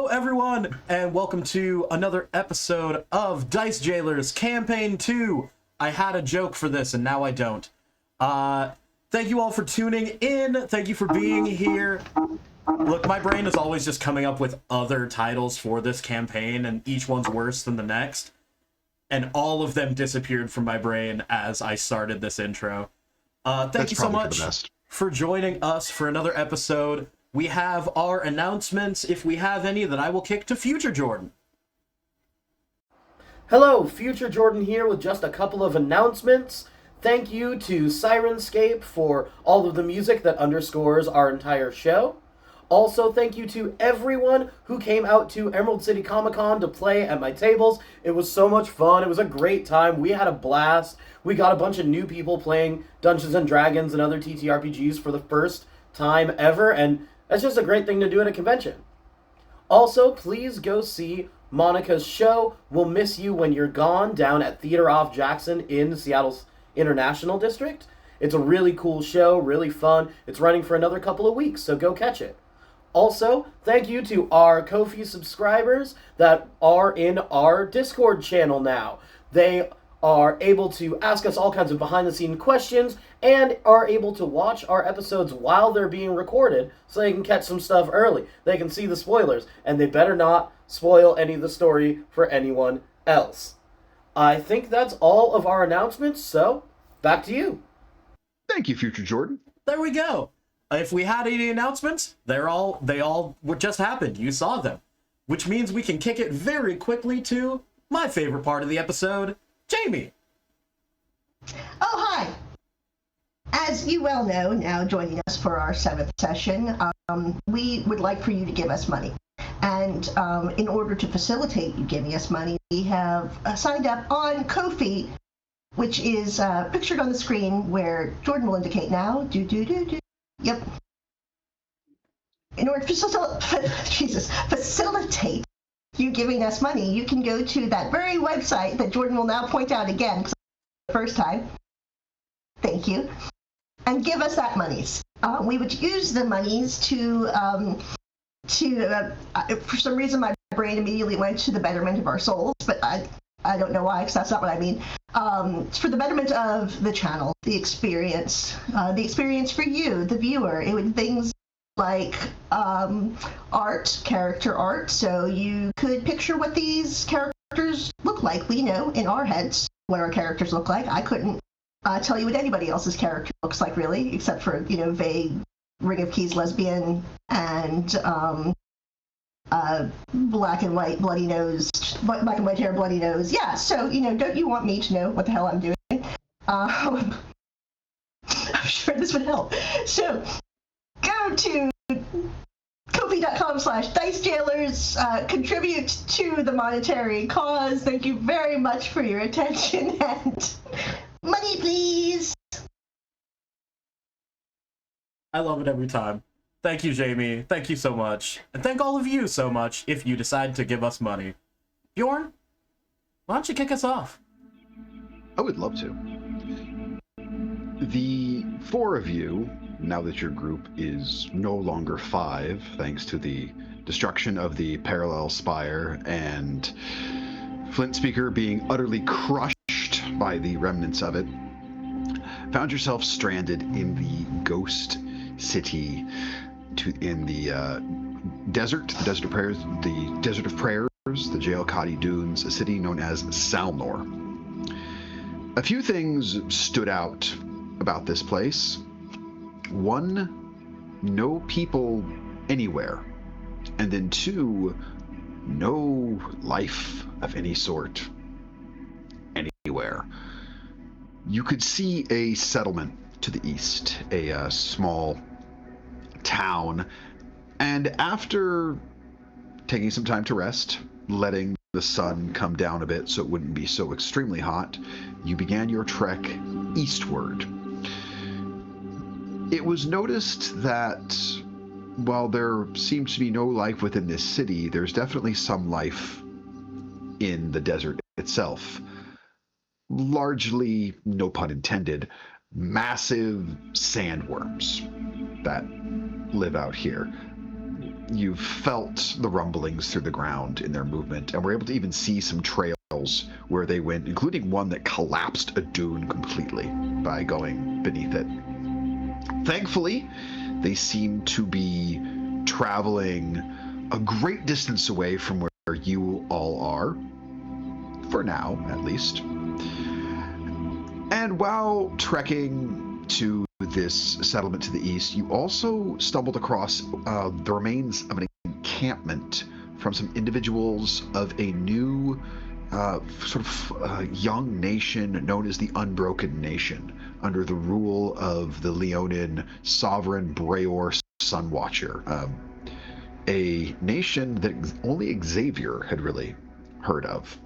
Hello, everyone, and welcome to another episode of Dice Jailers Campaign 2. I had a joke for this, and now I don't. Thank you all for tuning in. Thank you for being here. Look, my brain is always just coming up with other titles for this campaign, and each one's worse than the next. And all of them disappeared from my brain as I started this intro. Thank you so much for joining us for another episode. We have our announcements, if we have any, that I will kick to Future Jordan. Hello, Future Jordan here with just a couple of announcements. Thank you to Sirenscape for all of the music that underscores our entire show. Also, thank you to everyone who came out to Emerald City Comic-Con to play at my tables. It was so much fun. It was a great time. We had a blast. We got a bunch of new people playing Dungeons & Dragons and other TTRPGs for the first time ever, and that's just a great thing to do at a convention. Also, please go see Monica's show, We'll Miss You When You're Gone, down at Theater Off Jackson in Seattle's International District. It's a really cool show, really fun. It's running for another couple of weeks, so go catch it. Also, thank you to our Ko-fi subscribers that are in our Discord channel now. They are able to ask us all kinds of behind-the-scenes questions and are able to watch our episodes while they're being recorded so they can catch some stuff early. They can see the spoilers, and they better not spoil any of the story for anyone else. I think that's all of our announcements, so back to you. Thank you, Future Jordan. There we go. If we had any announcements, they all just happened. You saw them. Which means we can kick it very quickly to my favorite part of the episode, Jaime. Oh, hi. As you well know, now joining us for our 7th session, we would like for you to give us money. And in order to facilitate you giving us money, we have signed up on Ko-fi, which is pictured on the screen where Jordan will indicate now. Yep. In order to facilitate you giving us money, you can go to that very website that Jordan will now point out again for the first time. Thank you. And give us that monies. We would use the monies to for some reason my brain immediately went to the betterment of our souls, but I don't know why, because that's not what I mean. It's for the betterment of the channel, the experience for you, the viewer. It would things like art, character art, so you could picture what these characters look like. We know in our heads what our characters look like. I couldn't tell you what anybody else's character looks like, really, except for, vague Ring of Keys lesbian and black and white hair, bloody nose. Yeah, so, don't you want me to know what the hell I'm doing? I'm sure this would help. So, go to Ko-fi.com/dicejailers, contribute to the monetary cause. Thank you very much for your attention, and money, please. I love it every time. Thank you, Jaime. Thank you so much. And thank all of you so much if you decide to give us money. Bjorn, why don't you kick us off? I would love to. The 4 of you, now that your group is no longer 5, thanks to the destruction of the parallel spire and Flint Speaker being utterly crushed by the remnants of it, found yourself stranded in the ghost city in the desert of prayers, the Jailkati Dunes, a city known as Salnor. A few things stood out about this place. 1, no people anywhere. And then 2, no life of any sort anywhere. You could see a settlement to the east, a small town, and after taking some time to rest, letting the sun come down a bit so it wouldn't be so extremely hot, you began your trek eastward. It was noticed that while there seems to be no life within this city, there's definitely some life in the desert itself. Largely, no pun intended, massive sandworms that live out here. you've felt the rumblings through the ground in their movement, and were able to even see some trails where they went, including one that collapsed a dune completely by going beneath it. Thankfully, they seem to be traveling a great distance away from where you all are, for now at least. And while trekking to this settlement to the east, you also stumbled across the remains of an encampment from some individuals of a new young nation known as the Unbroken Nation, under the rule of the Leonin sovereign Breor Sunwatcher, a nation that only Xavier had really heard of.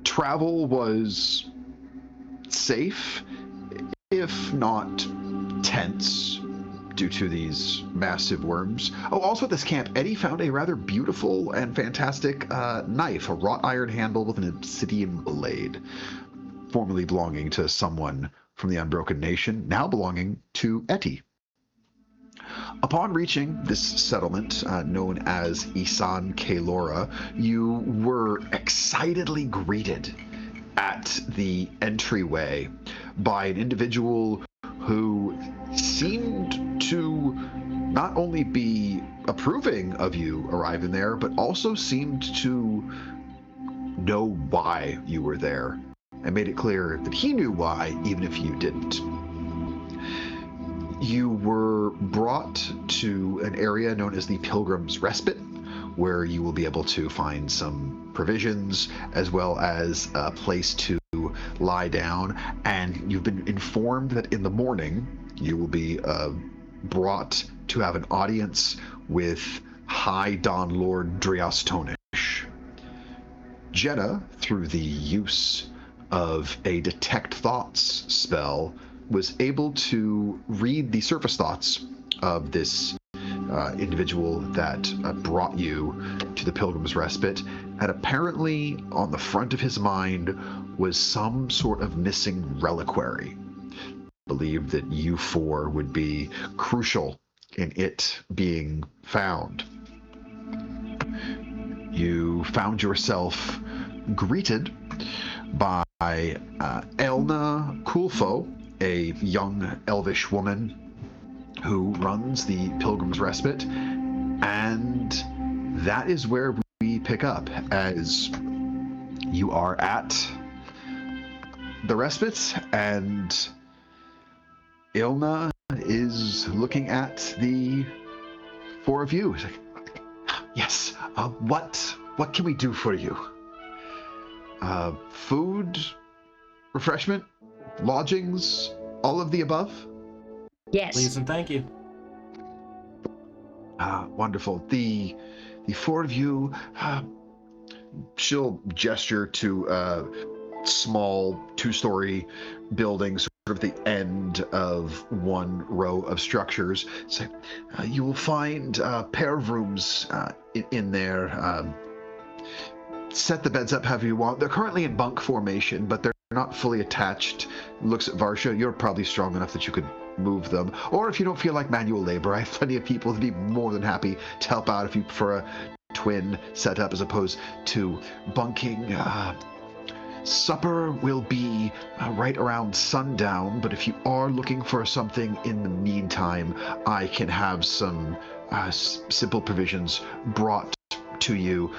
Travel was safe, if not tense, due to these massive worms. Oh, also at this camp, Etty found a rather beautiful and fantastic knife, a wrought iron handle with an obsidian blade, formerly belonging to someone from the Unbroken Nation, now belonging to Etty. Upon reaching this settlement, known as Isan Kaelora, you were excitedly greeted at the entryway by an individual who seemed to not only be approving of you arriving there, but also seemed to know why you were there, and made it clear that he knew why, even if you didn't. You were brought to an area known as the Pilgrim's Respite, where you will be able to find some provisions as well as a place to lie down. And you've been informed that in the morning you will be brought to have an audience with High Dawn Lord Driastonish. Jenah, through the use of a Detect Thoughts spell, was able to read the surface thoughts of this individual that brought you to the Pilgrim's Respite, and apparently on the front of his mind was some sort of missing reliquary. Believed that you four would be crucial in it being found. You found yourself greeted by Elna Kulfo, a young elvish woman who runs the Pilgrim's Respite, and that is where we pick up, as you are at the Respite, and Ilna is looking at the four of you. She's like, yes, what can we do for you? Food, refreshment, lodgings, all of the above? Yes. Please and thank you. Wonderful. The four of you, she'll gesture to a small 2-story building, sort of the end of one row of structures. So you will find a pair of rooms in there. Set the beds up however you want. They're currently in bunk formation, but they're not fully attached. Looks at Varsha. You're probably strong enough that you could move them. Or if you don't feel like manual labor, I have plenty of people who'd be more than happy to help out if you prefer a twin setup as opposed to bunking. Supper will be right around sundown, but if you are looking for something in the meantime, I can have some simple provisions brought to you.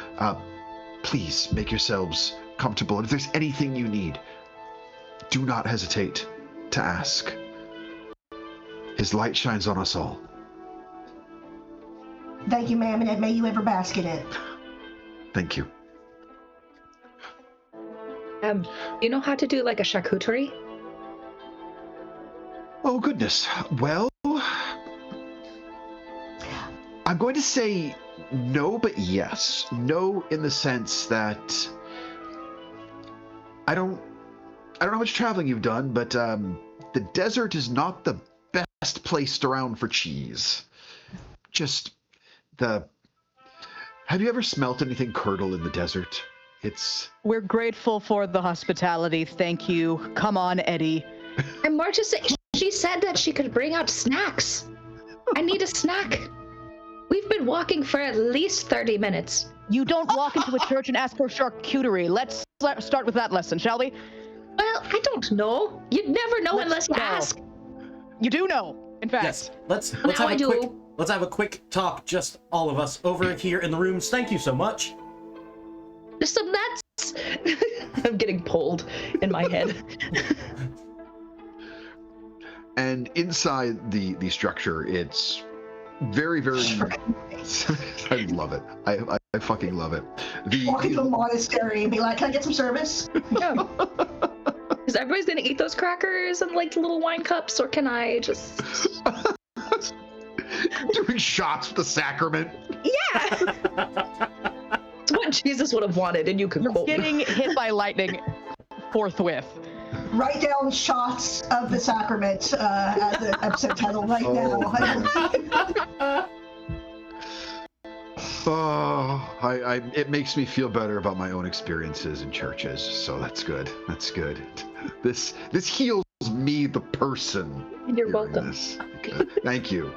Please make yourselves comfortable. And if there's anything you need, do not hesitate to ask. His light shines on us all. Thank you, ma'am, and may you ever bask in it. Thank you. You know how to do like a charcuterie? Oh, goodness. Well, I'm going to say no, but yes. No, in the sense that I don't know how much traveling you've done, but the desert is not the best place around for cheese. Just have you ever smelt anything curdle in the desert? We're grateful for the hospitality. Thank you. Come on, Etty. And Marcia said she said that she could bring out snacks. I need a snack. We've been walking for at least 30 minutes. You don't walk into a church and ask for charcuterie. Let's start with that lesson, shall we? Well, I don't know. You'd never know unless you ask. You do know, in fact. Yes. Let's have a quick talk, just all of us over here in the rooms. Thank you so much. There's some nuts. I'm getting pulled in my head. And inside the structure, it's very, very. I love it. I fucking love it. Walk into a monastery and be like, "Can I get some service?" Yeah. Is everybody's gonna eat those crackers and like the little wine cups, or can I just doing shots with the sacrament? Yeah. It's what Jesus would have wanted, and you can quote me. Getting hit by lightning forthwith. Write down shots of the sacrament as the episode title right now. Oh, it makes me feel better about my own experiences in churches, so that's good. That's good. This heals me, the person. You're welcome. Thank you.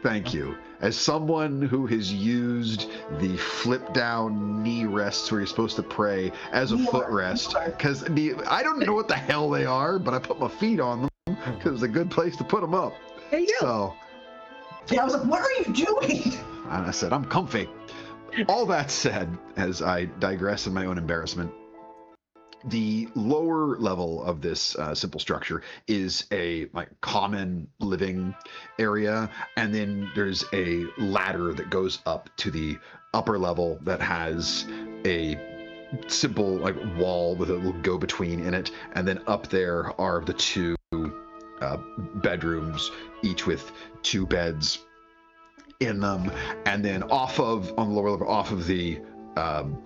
Thank you. As someone who has used the flip down knee rests where you're supposed to pray as a footrest, because I don't know what the hell they are, but I put my feet on them because it's a good place to put them up. There you go. So, yeah, I was like, what are you doing? And I said, I'm comfy. All that said, as I digress in my own embarrassment, the lower level of this simple structure is a common living area, and then there's a ladder that goes up to the upper level that has a simple wall with a little go-between in it, and then up there are the two bedrooms, each with two beds in them, and then on the lower level, off of the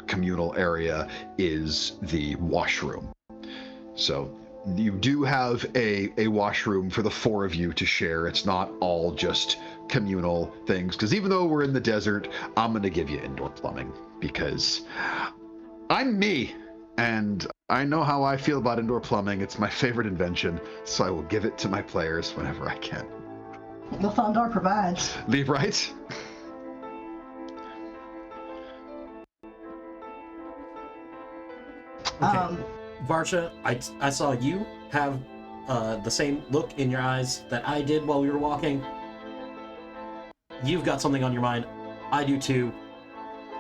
communal area, is the washroom. So you do have a washroom for the four of you to share. It's not all just communal things, because even though we're in the desert, I'm going to give you indoor plumbing, because I'm me, and I know how I feel about indoor plumbing. It's my favorite invention, so I will give it to my players whenever I can. The Thondar provides. Leave right? Okay. Varsha, I saw you have the same look in your eyes that I did while we were walking. You've got something on your mind. I do too.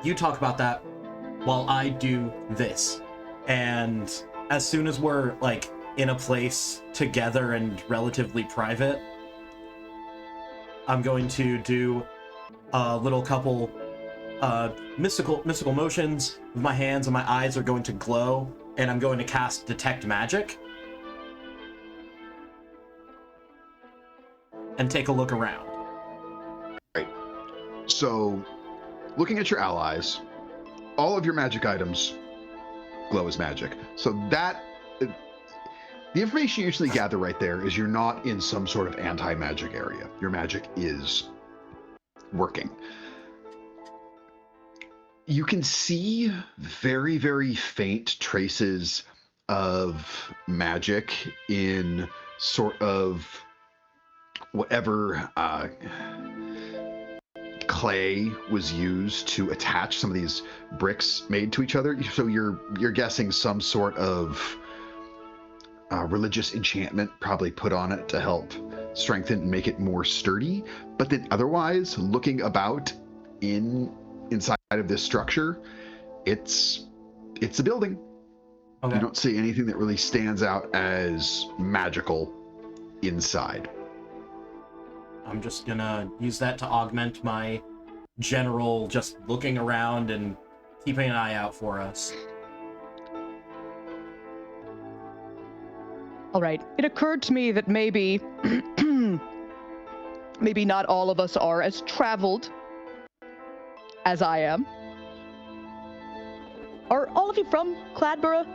You talk about that while I do this. And as soon as we're in a place together and relatively private, I'm going to do a little couple mystical motions with my hands, and my eyes are going to glow, and I'm going to cast Detect Magic and take a look around. Right. So, looking at your allies, all of your magic items glow as magic. So the information you usually gather right there is you're not in some sort of anti-magic area. Your magic is working. You can see very, very faint traces of magic in sort of whatever clay was used to attach some of these bricks made to each other. So you're guessing some sort of religious enchantment probably put on it to help strengthen and make it more sturdy. But then otherwise, looking about inside of this structure, it's a building. Okay. You don't see anything that really stands out as magical inside. I'm just gonna use that to augment my general just looking around and keeping an eye out for us. All right. It occurred to me that maybe not all of us are as traveled as I am. Are all of you from Cladborough?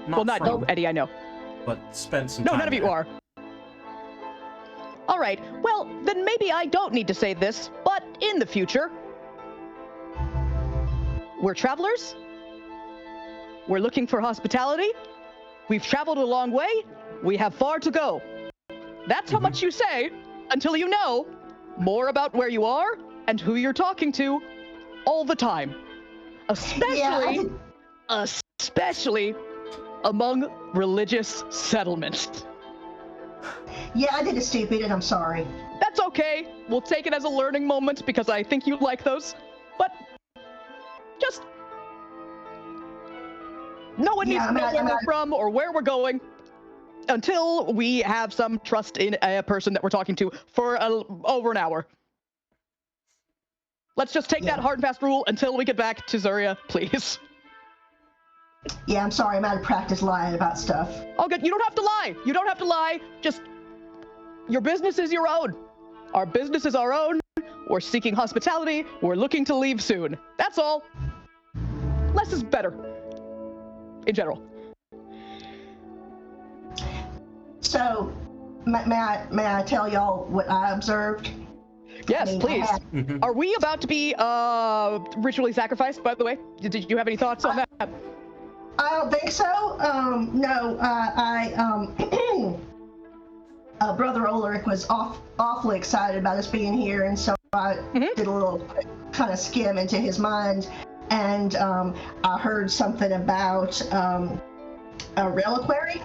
Well, not you, Etty, I know. But spent some time. No, none of you are. All right. Well, then maybe I don't need to say this, but in the future, we're travelers. We're looking for hospitality. We've traveled a long way. We have far to go. That's how much you say. until you know more about where you are and who you're talking to all the time. Especially among religious settlements. Yeah, I did it stupid, and I'm sorry. That's okay. We'll take it as a learning moment because I think you like those. But just no one needs to know where we're from or where we're going until we have some trust in a person that we're talking to for over an hour. Let's just take that hard and fast rule until we get back to Zuria, please. Yeah, I'm sorry. I'm out of practice lying about stuff. Oh, good. You don't have to lie. You don't have to lie. Just your business is your own. Our business is our own. We're seeking hospitality. We're looking to leave soon. That's all. Less is better. In general. So, may I tell y'all what I observed? Yes, please. Are we about to be ritually sacrificed, by the way? Did you have any thoughts on that? I don't think so. No, Brother Ulrich was awfully excited about us being here, and so I did a little kind of skim into his mind, and I heard something about a reliquary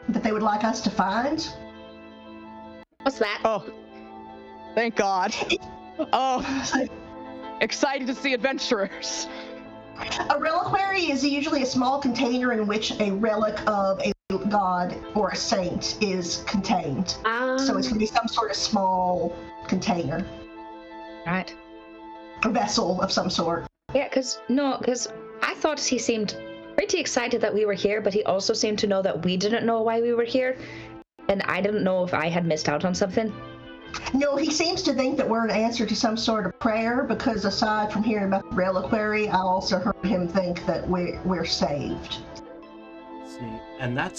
that they would like us to find. What's that? Oh, thank God. Oh, excited to see adventurers. A reliquary is usually a small container in which a relic of a god or a saint is contained. So it's going to be some sort of small container. Right. A vessel of some sort. Yeah, because I thought he seemed pretty excited that we were here, but he also seemed to know that we didn't know why we were here, and I didn't know if I had missed out on something. No, he seems to think that we're an answer to some sort of prayer, because aside from hearing about the reliquary, I also heard him think that we're saved. See, and that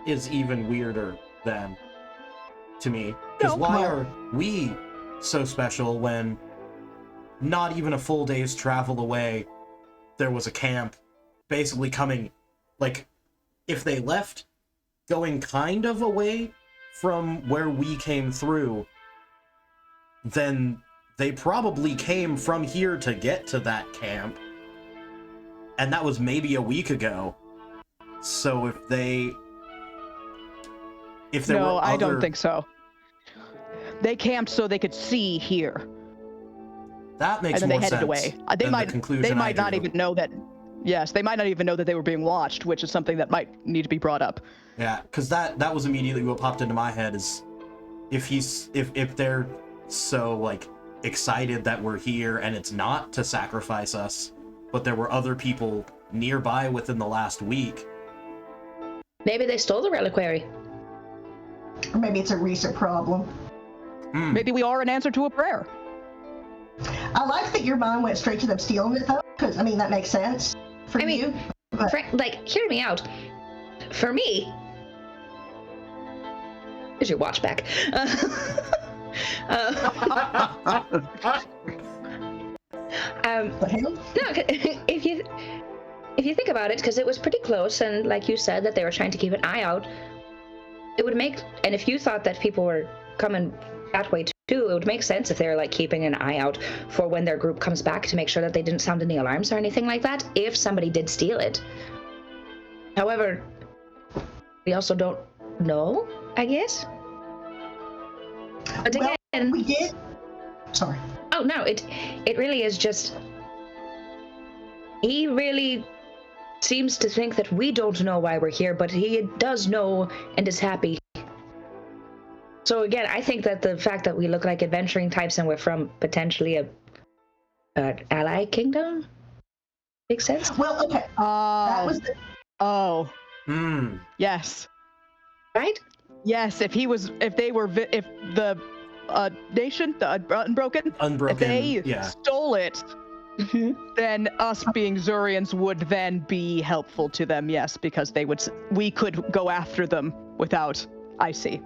is even weirder than to me. Because why are we so special when not even a full day's travel away, there was a camp basically coming, like, if they left, going kind of away from where we came through, then they probably came from here to get to that camp. And that was maybe a week ago. So if there no, were I don't think so. They camped so they could see here. That makes more sense. And then they headed away. They might not even know that. Yes, they might not even know that they were being watched, which is something that might need to be brought up. Yeah, because that was immediately what popped into my head is if they're so like excited that we're here and it's not to sacrifice us, but there were other people nearby within the last week. Maybe they stole the reliquary. Or maybe it's a recent problem. Maybe we are an answer to a prayer. I like that your mind went straight to them stealing it, though, because, I mean, that makes sense for you. But... hear me out. For me... Here's your watch back. What the hell? No, if you think about it, because it was pretty close, and like you said, that they were trying to keep an eye out, it would make... And if you thought that people were coming that way too, it would make sense if they were like keeping an eye out for when their group comes back to make sure that they didn't sound any alarms or anything like that, if somebody did steal it. However, we also don't know, I guess. But again, we did. Sorry. Oh no, it really is just. He really seems to think that we don't know why we're here, but he does know and is happy. So again, I think that the fact that we look like adventuring types and we're from potentially a ally kingdom makes sense. Well, okay. That was the... Oh. Yes. Right? Yes. If the nation, the Unbroken, if they stole it, then us being Zurians would then be helpful to them. Yes, because we could go after them without. I see.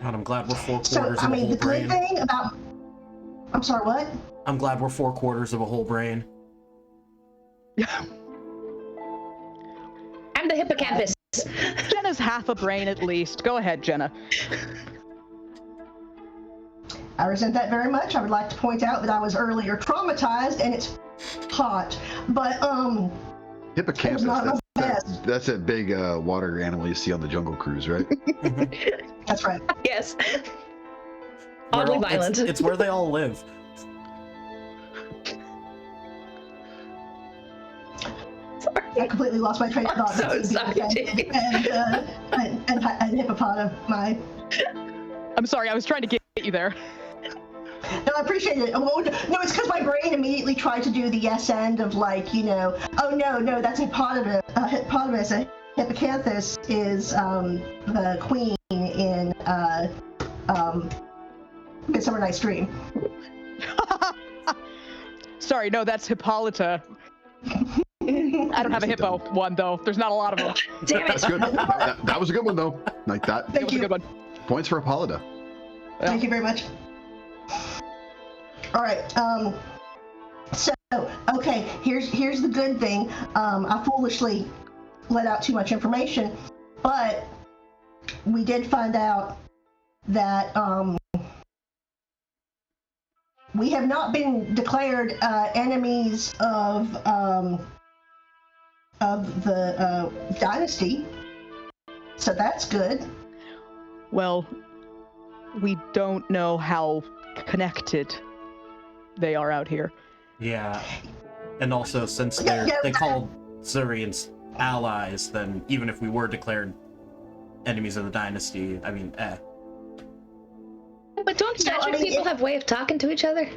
God, I'm glad we're 4 quarters of a whole the brain. good thing about... I'm sorry, what? I'm glad we're 4 quarters of a whole brain. I'm the hippocampus. Jenah's has half a brain at least. Go ahead, Jenah. I resent that very much. I would like to point out that I was earlier traumatized, and it's hot. But, Hippocampus, not my best. that's that big water animal you see on the Jungle Cruise, right? That's right. Yes. Oddly violent. It's where they all live. I completely lost my train of thought. So sorry, Jamie. And hippopotami. I'm sorry, I was trying to get you there. No, I appreciate it. No, it's because my brain immediately tried to do the yes end of like, oh no, that's hippopotamus. A hippocampus is the queen in Midsummer Night's Dream. Sorry, no, that's Hippolyta. I don't have a hippo one, though. There's not a lot of them. Damn it. That's good. That was a good one, though. Like that. That was a good one. Points for Hippolyta. Yeah. Thank you very much. All right. So, okay, here's the good thing. I foolishly let out too much information, but we did find out that we have not been declared enemies of the dynasty, so that's good. Well, we don't know how connected they are out here. Yeah. And also, since they call Zurians allies, then even if we were declared enemies of the dynasty, I mean, But don't statue people have a way of talking to each other?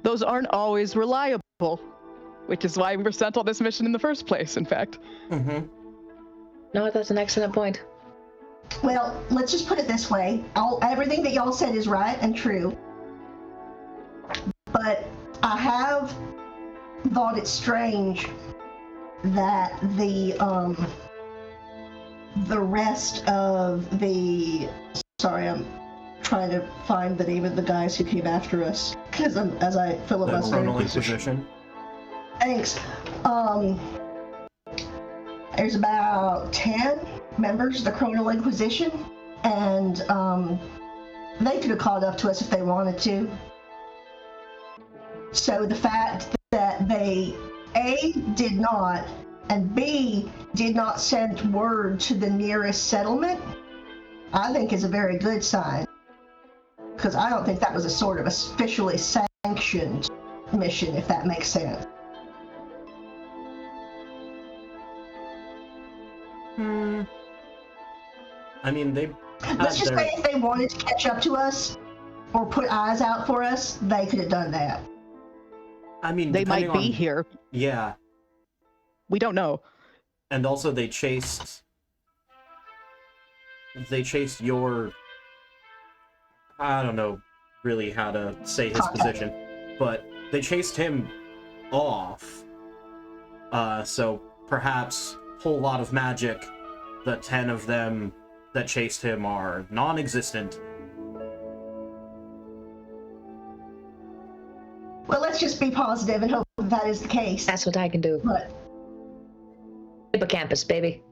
Those aren't always reliable, which is why we were sent on this mission in the first place, in fact. Mm-hmm. No, that's an excellent point. Well, let's just put it this way. Everything that y'all said is right and true. But I have thought it strange that the rest of the... Sorry, I'm trying to find the name of the guys who came after us, because as I filibuster. The Inquisition. Thanks. There's about 10 members of the Chronal Inquisition, and they could have caught up to us if they wanted to. So the fact that they, A, did not, and B, did not send word to the nearest settlement, I think is a very good sign. Because I don't think that was a sort of officially sanctioned mission, if that makes sense. I mean, they... Let's just say if they wanted to catch up to us, or put eyes out for us, they could have done that. I mean, They might be on... here. Yeah. We don't know. And also they chased your... I don't know really how to say his position, but they chased him off. So perhaps whole lot of magic, the 10 of them that chased him are non-existent. Well, let's just be positive and hope that is the case. That's what I can do. But Hippocampus, baby.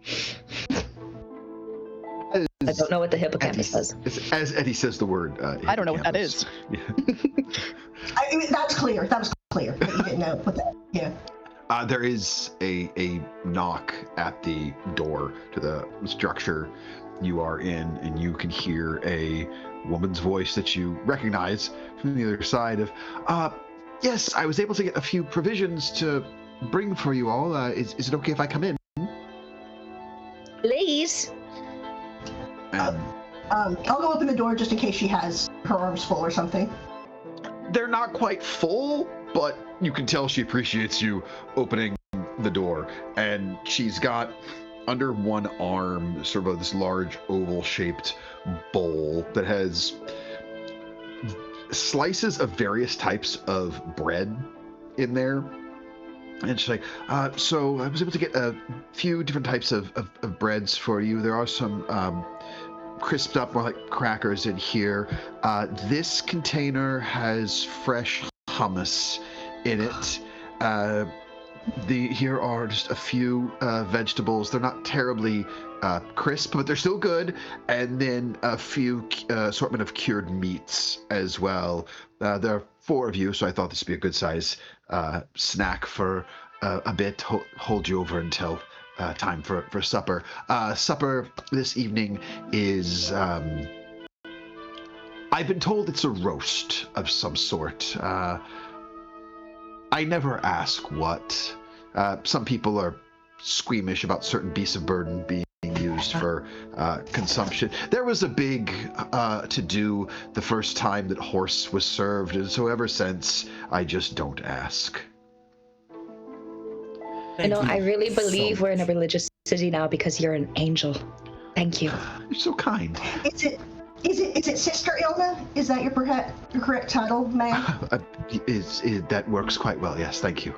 I don't know what the hippocampus does. As Etty says the word. I don't know what that is. that's clear. That was clear that you didn't know what that. Yeah. There is a knock at the door to the structure you are in, and you can hear a woman's voice that you recognize from the other side of, yes, I was able to get a few provisions to bring for you all. Is it okay if I come in? Please. I'll go open the door just in case she has her arms full or something. They're not quite full, but you can tell she appreciates you opening the door. And she's got under one arm sort of this large oval-shaped bowl that has slices of various types of bread in there. And she's like, so I was able to get a few different types of breads for you. There are some crisped up, more like crackers in here. This container has fresh hummus in it. Here are just a few vegetables. They're not terribly crisp, but they're still good. And then a few assortment of cured meats as well. There are 4 of you, so I thought this would be a good size snack for a bit. Hold you over until time for supper. Supper this evening is... I've been told it's a roast of some sort. I never ask what. Some people are squeamish about certain beasts of burden being used for consumption. There was a big to-do the first time that horse was served, and so ever since, I just don't ask. I really believe we're in a religious city now because you're an angel. Thank you. You're so kind. Is it Sister Ilna? Is that your correct title, ma'am? That works quite well, yes, thank you.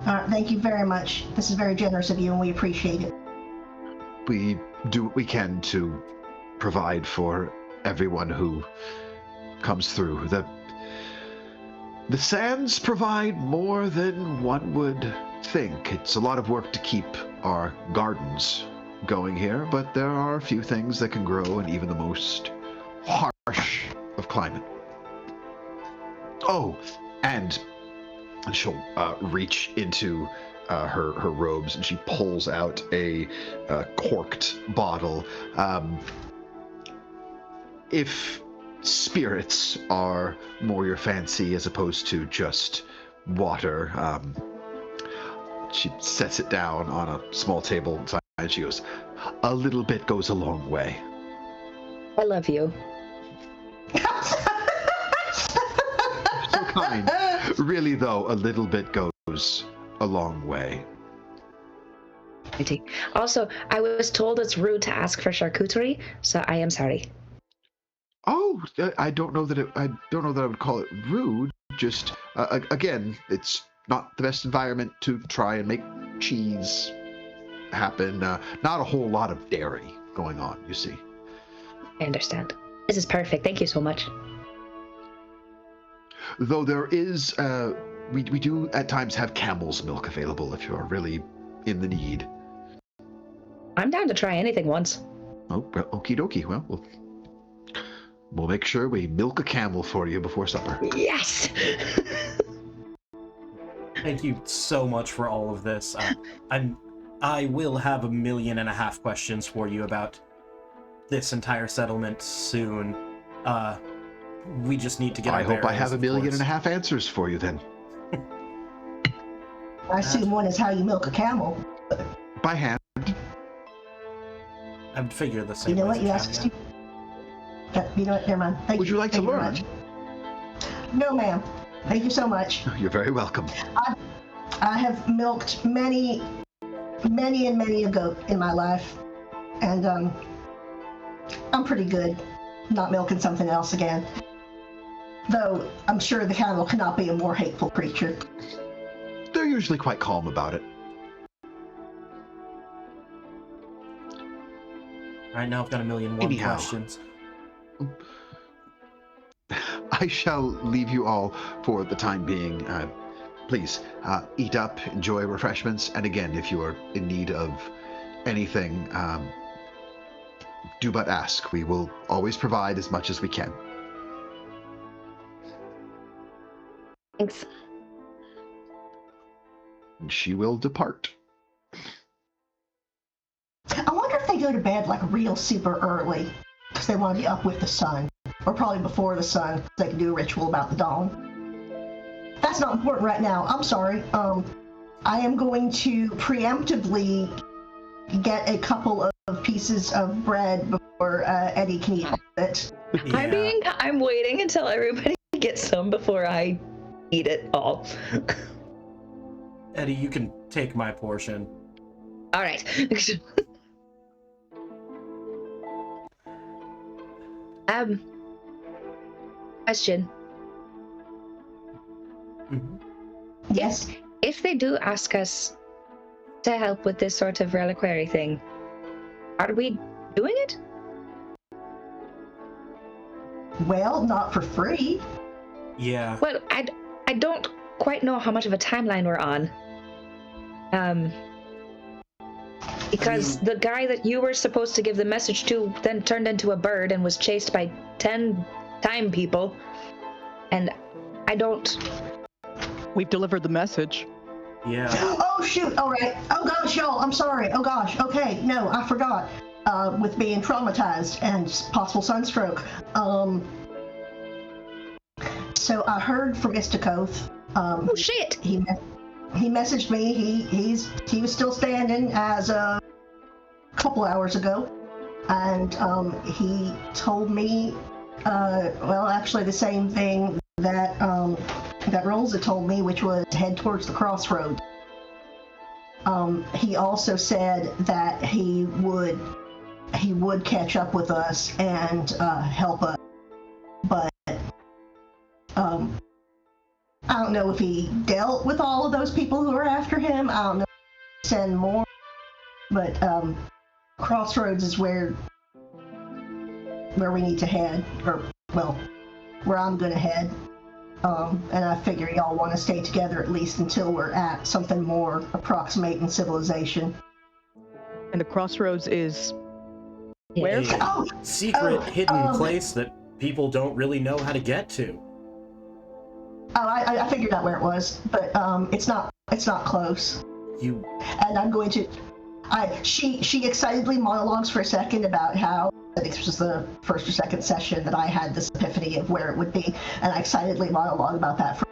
Thank you very much. This is very generous of you, and we appreciate it. We do what we can to provide for everyone who comes through. The sands provide more than one would think. It's a lot of work to keep our gardens going here, but there are a few things that can grow in even the most harsh of climate. Oh, and she'll reach into her robes, and she pulls out a corked bottle. If spirits are more your fancy as opposed to just water, she sets it down on a small table inside, and she goes, "A little bit goes a long way." I love you. So kind. Really, though, a little bit goes a long way. Also, I was told it's rude to ask for charcuterie, so I am sorry. Oh, I don't know that I would call it rude. Just again, it's not the best environment to try and make cheese happen. Not a whole lot of dairy going on, you see. I understand. This is perfect. Thank you so much. Though there is, we do at times have camel's milk available if you're really in the need. I'm down to try anything once. Oh, well, okie dokie. Well, we'll make sure we milk a camel for you before supper. Yes! Thank you so much for all of this. I will have 1.5 million questions for you about this entire settlement soon. We just need to get. I hope I have 1.5 million answers for you then. I assume one is how you milk a camel. By hand. I would figure the same. You know way what? You asked us to. You know what? Never mind. Thank Would you like to very learn? much. No, ma'am. Thank you so much. You're very welcome. I have milked many a goat in my life, and I'm pretty good not milking something else again. Though I'm sure the camel cannot be a more hateful creature. They're usually quite calm about it. Right now I've got 1.1 million questions. I shall leave you all for the time being. Please, eat up, enjoy refreshments, and again, if you are in need of anything, do but ask. We will always provide as much as we can. Thanks. And she will depart. I wonder if they go to bed like real super early, because they want to be up with the sun, or probably before the sun, so they can do a ritual about the dawn. That's not important right now. I'm sorry. I am going to preemptively get a couple of pieces of bread before Etty can eat it. Yeah. I'm waiting until everybody gets some before I eat it all. Etty, you can take my portion. All right. Question. Mm-hmm. Yes. If they do ask us to help with this sort of reliquary thing, are we doing it? Well, not for free. Yeah. Well, I don't quite know how much of a timeline we're on. Because the guy that you were supposed to give the message to then turned into a bird and was chased by 10 time people. And I don't... We've delivered the message. Yeah. Oh, shoot. All right. Oh, gosh, y'all. I'm sorry. Oh, gosh. Okay. No, I forgot. With being traumatized and possible sunstroke. So I heard from Istakoth. Oh, shit! He messaged me. He was still standing as a couple hours ago. And he told me, well, actually the same thing that Rolza told me, which was head towards the crossroads. He also said that he would catch up with us and help us, but I don't know if he dealt with all of those people who are after him. I don't know if he send more, but crossroads is where we need to head, or well, where I'm gonna head. And I figure y'all want to stay together at least until we're at something more approximating civilization. And the crossroads is where? A secret hidden place that people don't really know how to get to. Oh, I figured out where it was, but it's not close. And I'm going to. She excitedly monologues for a second about how I think this was the first or second session that I had this epiphany of where it would be, and I excitedly monologue about that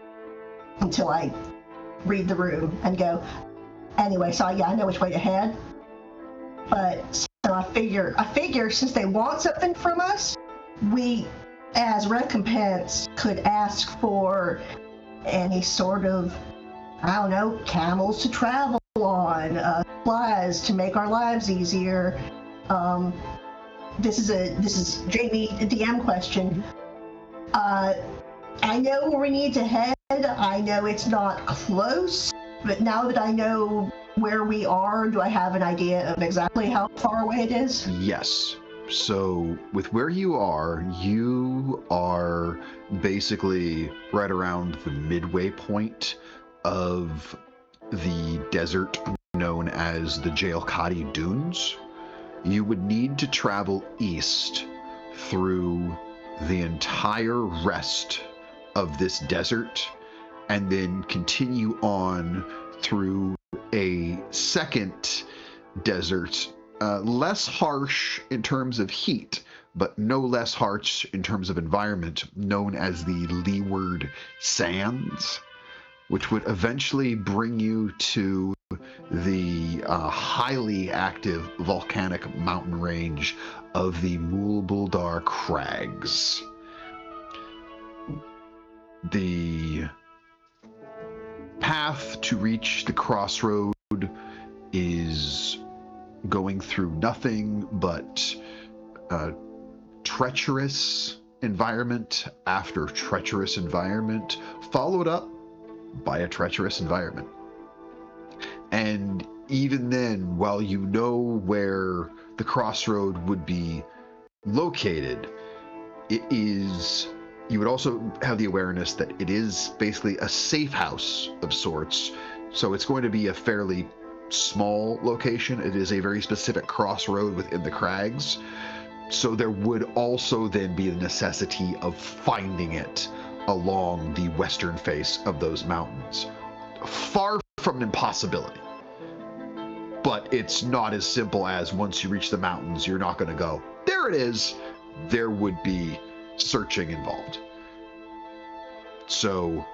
until I read the room and go. Anyway, so I know which way to head. But so I figure since they want something from us, we, as recompense, could ask for any sort of, I don't know, camels to travel on, supplies to make our lives easier. This is Jaime, a DM question. I know where we need to head. I know it's not close, but now that I know where we are, do I have an idea of exactly how far away it is? Yes. So with where you are basically right around the midway point of the desert known as the Jailkati Dunes. You would need to travel east through the entire rest of this desert and then continue on through a second desert, less harsh in terms of heat, but no less harsh in terms of environment, known as the Leeward Sands, which would eventually bring you to the highly active volcanic mountain range of the Mulbuldar Crags. The path to reach the crossroad is going through nothing but treacherous environment after treacherous environment, followed up by a treacherous environment. And even then, while you know where the crossroad would be located, you would also have the awareness that it is basically a safe house of sorts. So it's going to be a fairly small location. It is a very specific crossroad within the crags. So there would also then be the necessity of finding it along the western face of those mountains. Far from an impossibility. But it's not as simple as once you reach the mountains, you're not going to go, there it is. There would be searching involved. So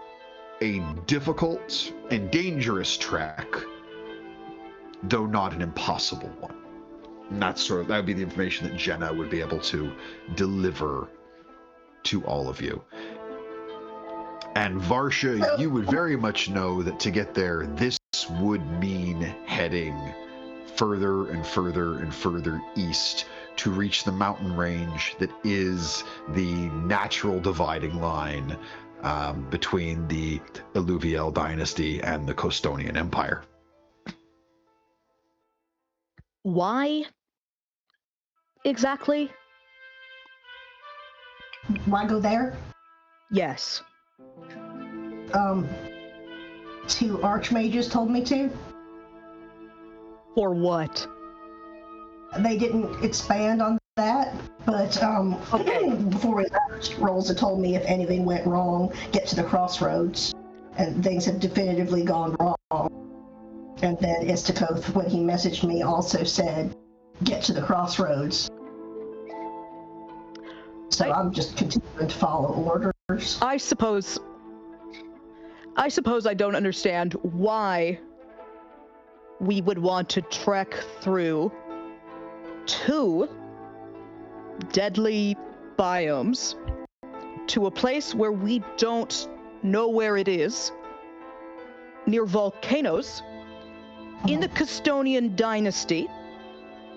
a difficult and dangerous trek, though not an impossible one. And that would be the information that Jenah would be able to deliver to all of you. And Varsha, you would very much know that to get there, this would mean heading further and further and further east to reach the mountain range that is the natural dividing line between the Alluvial dynasty and the Costonian Empire. Why exactly? Why go there? Yes. Two archmages told me to. For what? They didn't expand on that, but before we left, Rolls had told me if anything went wrong, get to the crossroads, and things have definitively gone wrong. And then Istakoth, when he messaged me, also said, get to the crossroads. So I'm just continuing to follow orders. I suppose I don't understand why we would want to trek through 2 deadly biomes to a place where we don't know where it is, near volcanoes, in the Custodian dynasty,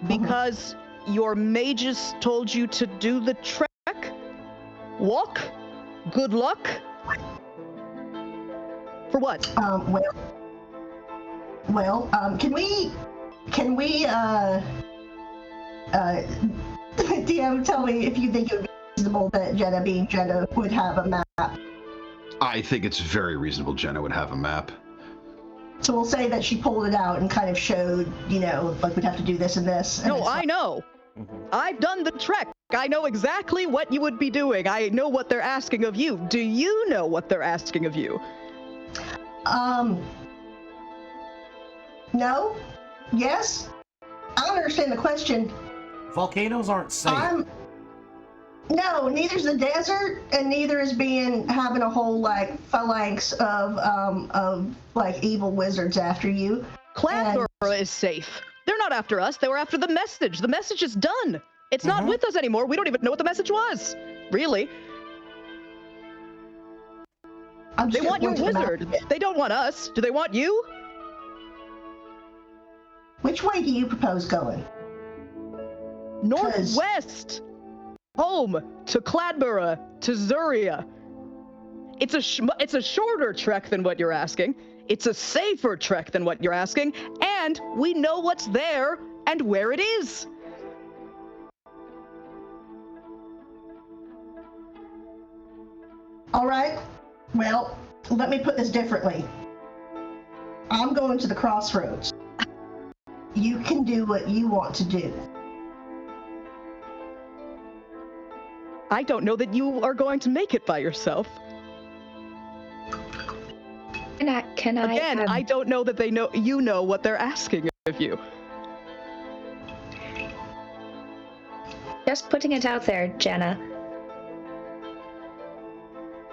because your mages told you to do the trek? Walk? Good luck? For what? Can we DM, tell me if you think it would be reasonable that Jenah, being Jenah, would have a map. I think it's very reasonable Jenah would have a map. So we'll say that she pulled it out and kind of showed, like we'd have to do this and this. And No, I know. I've done the trek. I know exactly what you would be doing. I know what they're asking of you. Do you know what they're asking of you? No? Yes? I don't understand the question. Volcanoes aren't safe. No, neither's the desert, and neither is having a whole phalanx of evil wizards after you. Cladborough is safe. They're not after us. They were after the message. The message is done. It's not with us anymore. We don't even know what the message was. Really. They want your wizard. They don't want us. Do they want you? Which way do you propose going? Northwest. Home to Cladborough, to Zuria. It's a shorter trek than what you're asking. It's a safer trek than what you're asking, and we know what's there and where it is. All right. Well, let me put this differently. I'm going to the crossroads. You can do what you want to do. I don't know that you are going to make it by yourself. Can I? Again, I don't know that you know what they're asking of you. Just putting it out there, Jenah.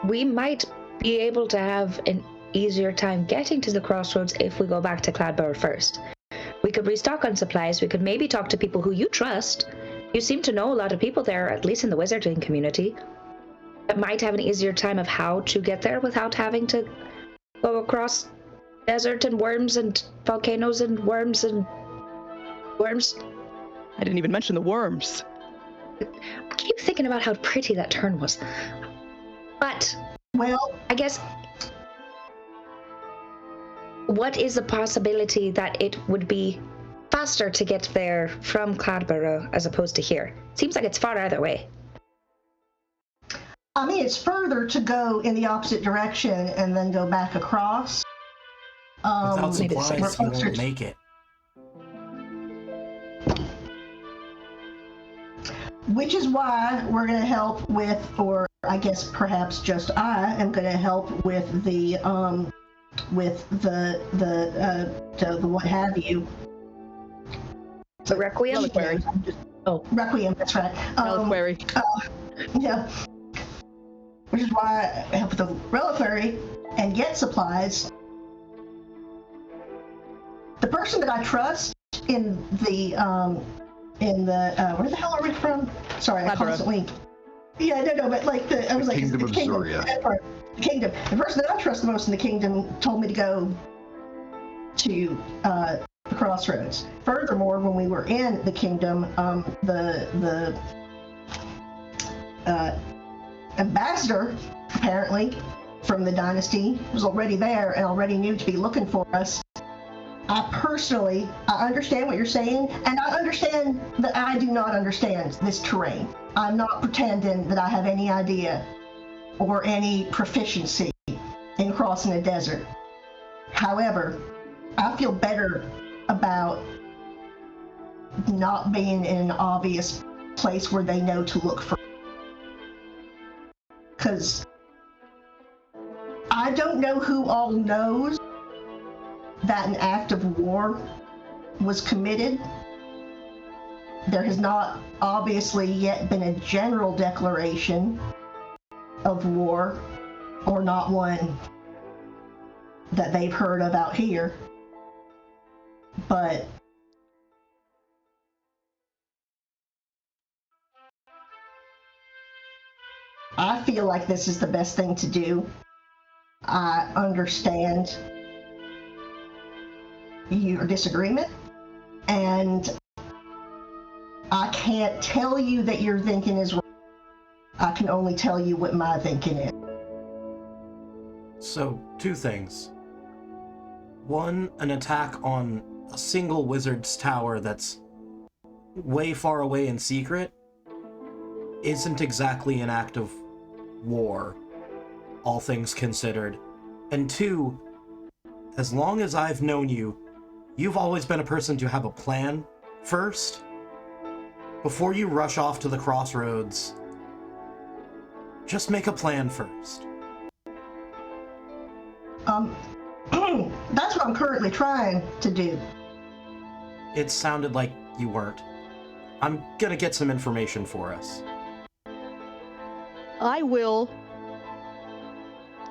We might be able to have an easier time getting to the crossroads if we go back to Cladborough first. We could restock on supplies. We could maybe talk to people who you trust. You seem to know a lot of people there, at least in the wizarding community, that might have an easier time of how to get there without having to go across desert and worms and volcanoes and worms and worms. I didn't even mention the worms. I keep thinking about how pretty that turn was. But, well, I guess, what is the possibility that it would be faster to get there from Cladborough as opposed to here? Seems like it's far either way. I mean, it's further to go in the opposite direction and then go back across. Without supplies, you won't make it. Which is why we're going to help with, or I guess perhaps just I am going to help with the what have you. The Requiem? Reliquary. Requiem, that's right. Reliquary. Yeah. Which is why I help with the reliquary and get supplies. The person that I trust in the where the hell are we from? Sorry, I constantly. Yeah, no, but I was like, Kingdom of Zuria. The kingdom. The person that I trust the most in the kingdom told me to go to the crossroads. Furthermore, when we were in the kingdom, the ambassador, apparently, from the dynasty was already there and already knew to be looking for us. I understand what you're saying, and I understand that I do not understand this terrain. I'm not pretending that I have any idea or any proficiency in crossing a desert. However, I feel better about not being in an obvious place where they know to look for. Because I don't know who all knows that an act of war was committed. There has not obviously yet been a general declaration of war, or not one that they've heard of out here. But I feel like this is the best thing to do. I understand your disagreement, and I can't tell you that your thinking is wrong. I can only tell you what my thinking is. So, two things. One, an attack on a single wizard's tower that's way far away in secret isn't exactly an act of war, all things considered. And two, as long as I've known you, you've always been a person to have a plan first. Before you rush off to the crossroads, just make a plan first. That's what I'm currently trying to do. It sounded like you weren't. I'm gonna get some information for us. I will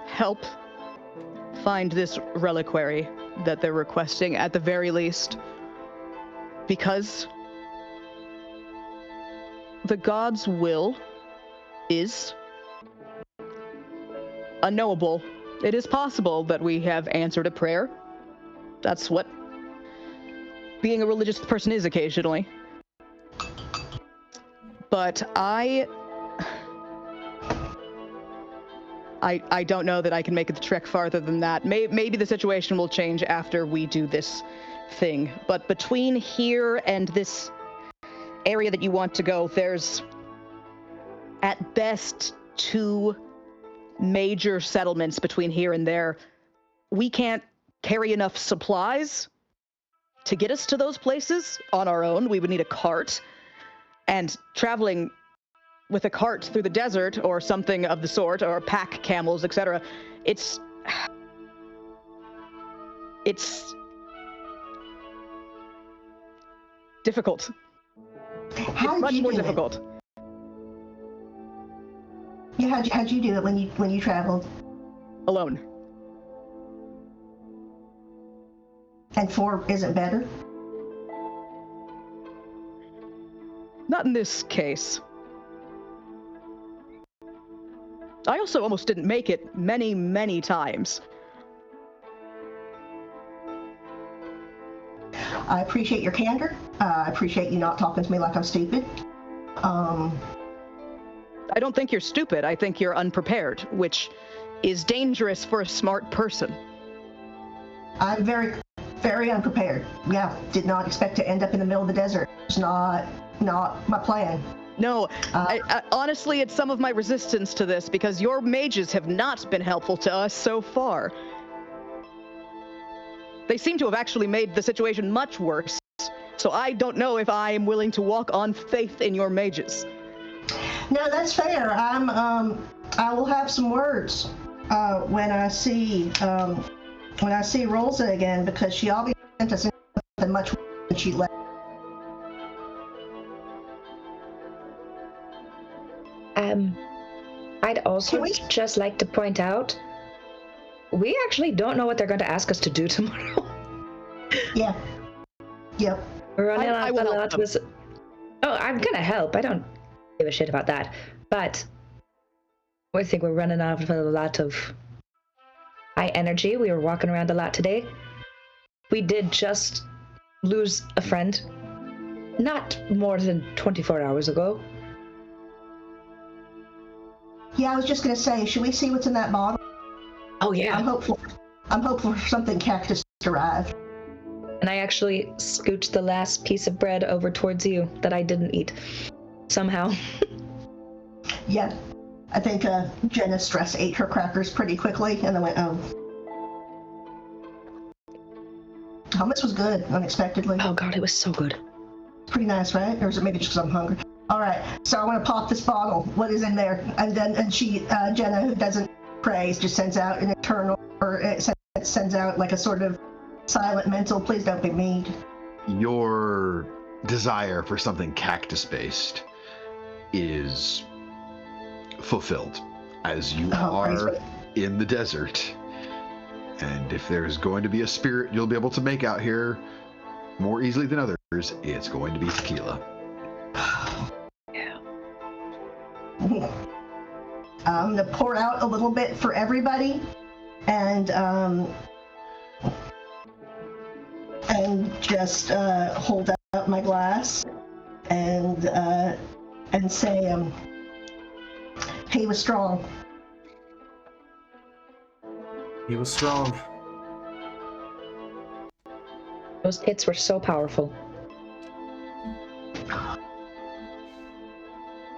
help find this reliquary that they're requesting at the very least, because the gods' will is unknowable. It is possible that we have answered a prayer. That's what being a religious person is occasionally. But I don't know that I can make the trek farther than that. Maybe the situation will change after we do this thing. But between here and this area that you want to go, there's at best 2 major settlements between here and there. We can't carry enough supplies to get us to those places on our own. We would need a cart, and traveling with a cart through the desert or something of the sort, or pack camels, etc., it's difficult. It's much more difficult. Yeah, how'd you do it when you traveled? Alone. And 4 isn't better? Not in this case. I also almost didn't make it many, many times. I appreciate your candor. I appreciate you not talking to me like I'm stupid. I don't think you're stupid. I think you're unprepared, which is dangerous for a smart person. I'm very, very unprepared. Yeah, did not expect to end up in the middle of the desert. It's not my plan. No, I, honestly, it's some of my resistance to this, because your mages have not been helpful to us so far. They seem to have actually made the situation much worse, so I don't know if I am willing to walk on faith in your mages. No, that's fair. I will have some words when I see Rolza again, because she obviously sent us something much worse than she left. I'd also just like to point out, we actually don't know what they're going to ask us to do tomorrow. Yeah. Yep. We're running I will help them. Oh, I'm gonna help. I don't give a shit about that. But I think we're running out of a lot of high energy. We were walking around a lot today. We did just lose a friend not more than 24 hours ago. Yeah, I was just gonna say, should we see what's in that bottle? Oh yeah. I'm hopeful for something cactus derived. And I actually scooched the last piece of bread over towards you that I didn't eat. Somehow. Yeah. I think Jenah stress ate her crackers pretty quickly and then went, oh. Hummus was good, unexpectedly. Oh god, it was so good. Pretty nice, right? Or is it maybe just because I'm hungry? All right, so I want to pop this bottle. What is in there? And she, Jenah, who doesn't pray, just sends out an eternal, or it sends out like a sort of silent mental, please don't be mean. Your desire for something cactus-based is fulfilled, as you are in the desert. And if there's going to be a spirit you'll be able to make out here more easily than others, it's going to be tequila. Yeah. I'm gonna pour out a little bit for everybody, and just hold out my glass, and say, he was strong. He was strong. Those hits were so powerful.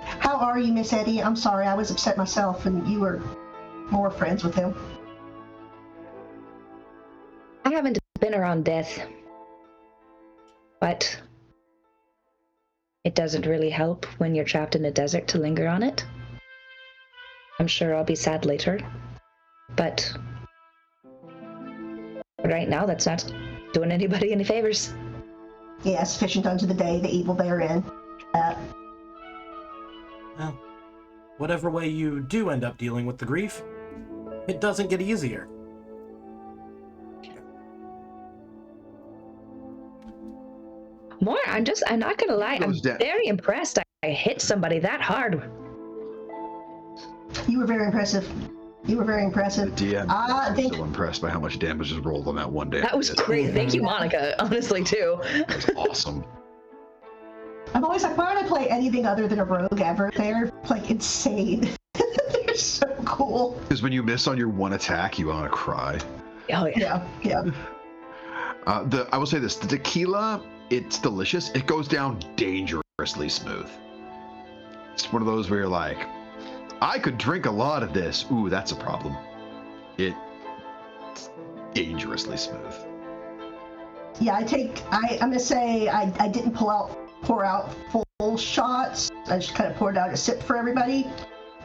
How are you, Miss Etty? I'm sorry, I was upset myself, and you were more friends with him. I haven't been around death, but it doesn't really help when you're trapped in a desert to linger on it. I'm sure I'll be sad later, but right now that's not doing anybody any favors. Yeah, sufficient unto the day, the evil therein. Well, whatever way you do end up dealing with the grief, it doesn't get easier. More, I'm not gonna lie, I'm very impressed I hit somebody that hard. You were very impressive. You were very impressive. The DM I'm still impressed by how much damage was rolled on that one day. That was great. Thank you, Monica, honestly, too. That was awesome. I'm always like, why don't I play anything other than a rogue ever? They're, like, insane. They're so cool. Because when you miss on your one attack, you want to cry. Oh, yeah. Yeah. I will say this, the tequila, it's delicious. It goes down dangerously smooth. It's one of those where you're like, I could drink a lot of this. Ooh, that's a problem. It's dangerously smooth. Yeah, I'm gonna say I didn't pour out full shots. I just kind of poured out a sip for everybody.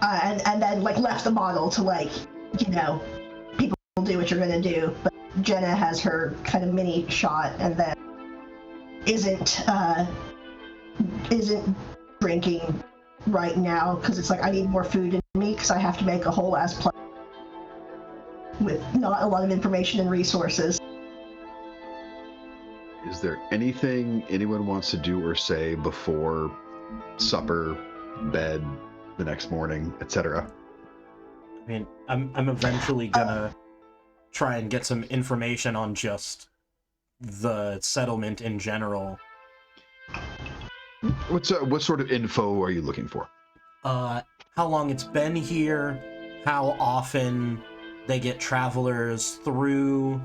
And then like left the bottle to like, people do what you're gonna do. But Jenah has her kind of mini shot and then isn't drinking right now because it's like I need more food in me because I have to make a whole ass plate with not a lot of information and resources. Is there anything anyone wants to do or say before supper, bed, the next morning, etc.? I mean, I'm eventually gonna try and get some information on just the settlement in general. What sort of info are you looking for? How long it's been here, how often they get travelers through,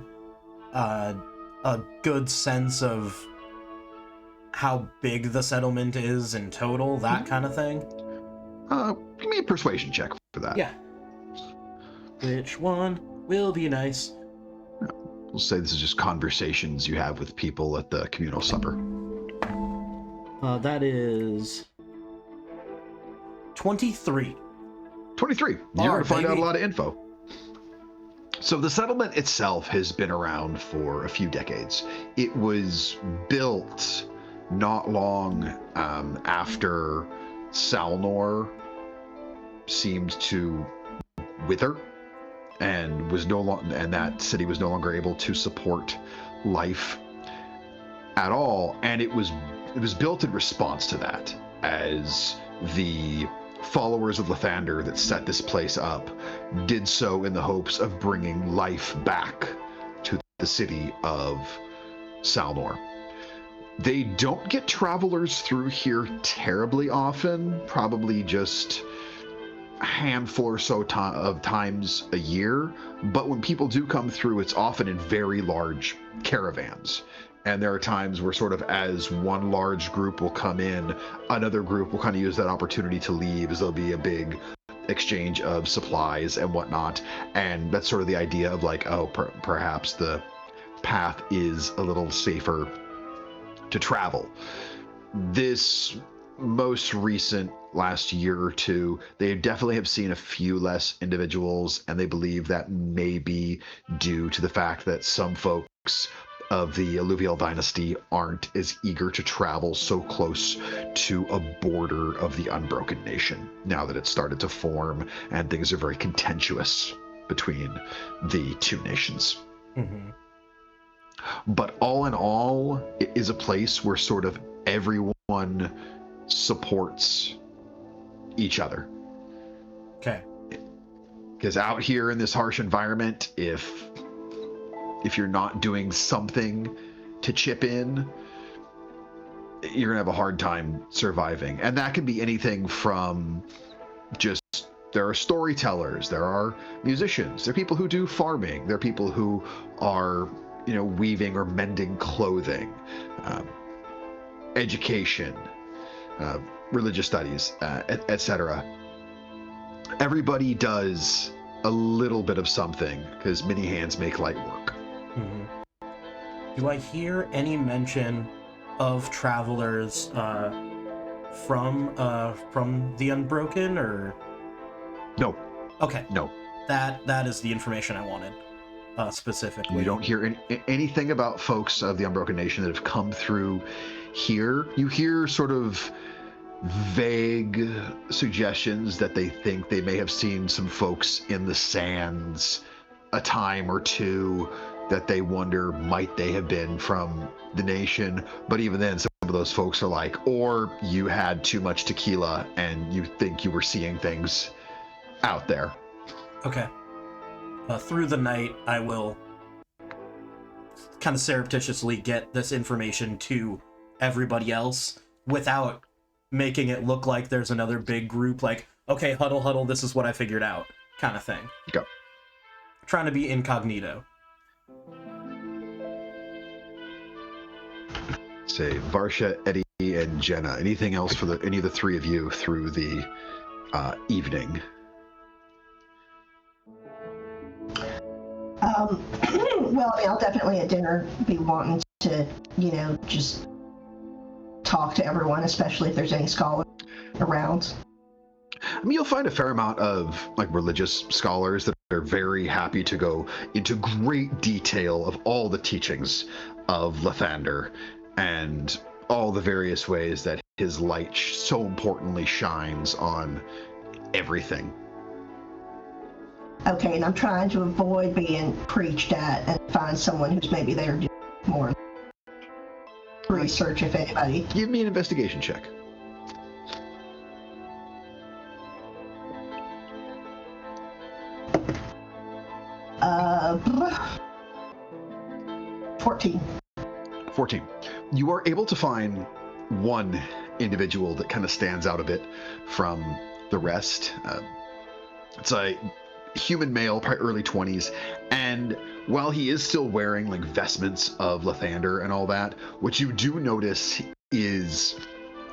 a good sense of how big the settlement is in total, that kind of thing. Give me a persuasion check for that. Yeah. Which one will be nice? We'll say this is just conversations you have with people at the communal supper. That is 23. 23. You're going to find out a lot of info. So the settlement itself has been around for a few decades. It was built not long after Salnor seemed to wither and that city was no longer able to support life at all, and it was built in response to that, as the followers of Lathander that set this place up did so in the hopes of bringing life back to the city of Salnor. They don't get travelers through here terribly often, probably just a handful or so of times a year, but when people do come through, it's often in very large caravans. And there are times where sort of as one large group will come in, another group will kind of use that opportunity to leave, as there'll be a big exchange of supplies and whatnot. And that's sort of the idea of like, perhaps the path is a little safer to travel. this most recent last year or two, they definitely have seen a few less individuals, and they believe that may be due to the fact that some folks of the alluvial dynasty aren't as eager to travel so close to a border of the unbroken nation now that it's started to form and things are very contentious between the two nations. Mm-hmm. But all in all, it is a place where sort of everyone supports each other. Okay. Because out here in this harsh environment, if you're not doing something to chip in, you're gonna have a hard time surviving. And that can be anything from just, there are storytellers, there are musicians, there are people who do farming, there are people who are, weaving or mending clothing, education, religious studies, etc. Everybody does a little bit of something because many hands make light work. Mm-hmm. Do I hear any mention of travelers from the Unbroken, or? No. Okay. No. That is the information I wanted, specifically. You don't hear anything about folks of the Unbroken Nation that have come through here. You hear sort of vague suggestions that they think they may have seen some folks in the sands a time or two that they wonder might they have been from the nation. But even then, some of those folks are like, or you had too much tequila and you think you were seeing things out there. Okay. Through the night, I will kind of surreptitiously get this information to everybody else without making it look like there's another big group, like, okay, huddle, this is what I figured out, kind of thing. Go. Trying to be incognito. Say, Varsha, Etty, and Jenah. Anything else for any of the three of you through the evening? Well, I'll definitely at dinner be wanting to, just talk to everyone, especially if there's any scholars around. You'll find a fair amount of religious scholars that are very happy to go into great detail of all the teachings of Lathander and all the various ways that his light so importantly shines on everything. Okay, and I'm trying to avoid being preached at and find someone who's maybe there to do more research, if anybody. Give me an investigation check. Uh, 14. 14. You are able to find one individual that kind of stands out a bit from the rest. It's a human male, probably early 20s, and while he is still wearing vestments of Lathander and all that, what you do notice is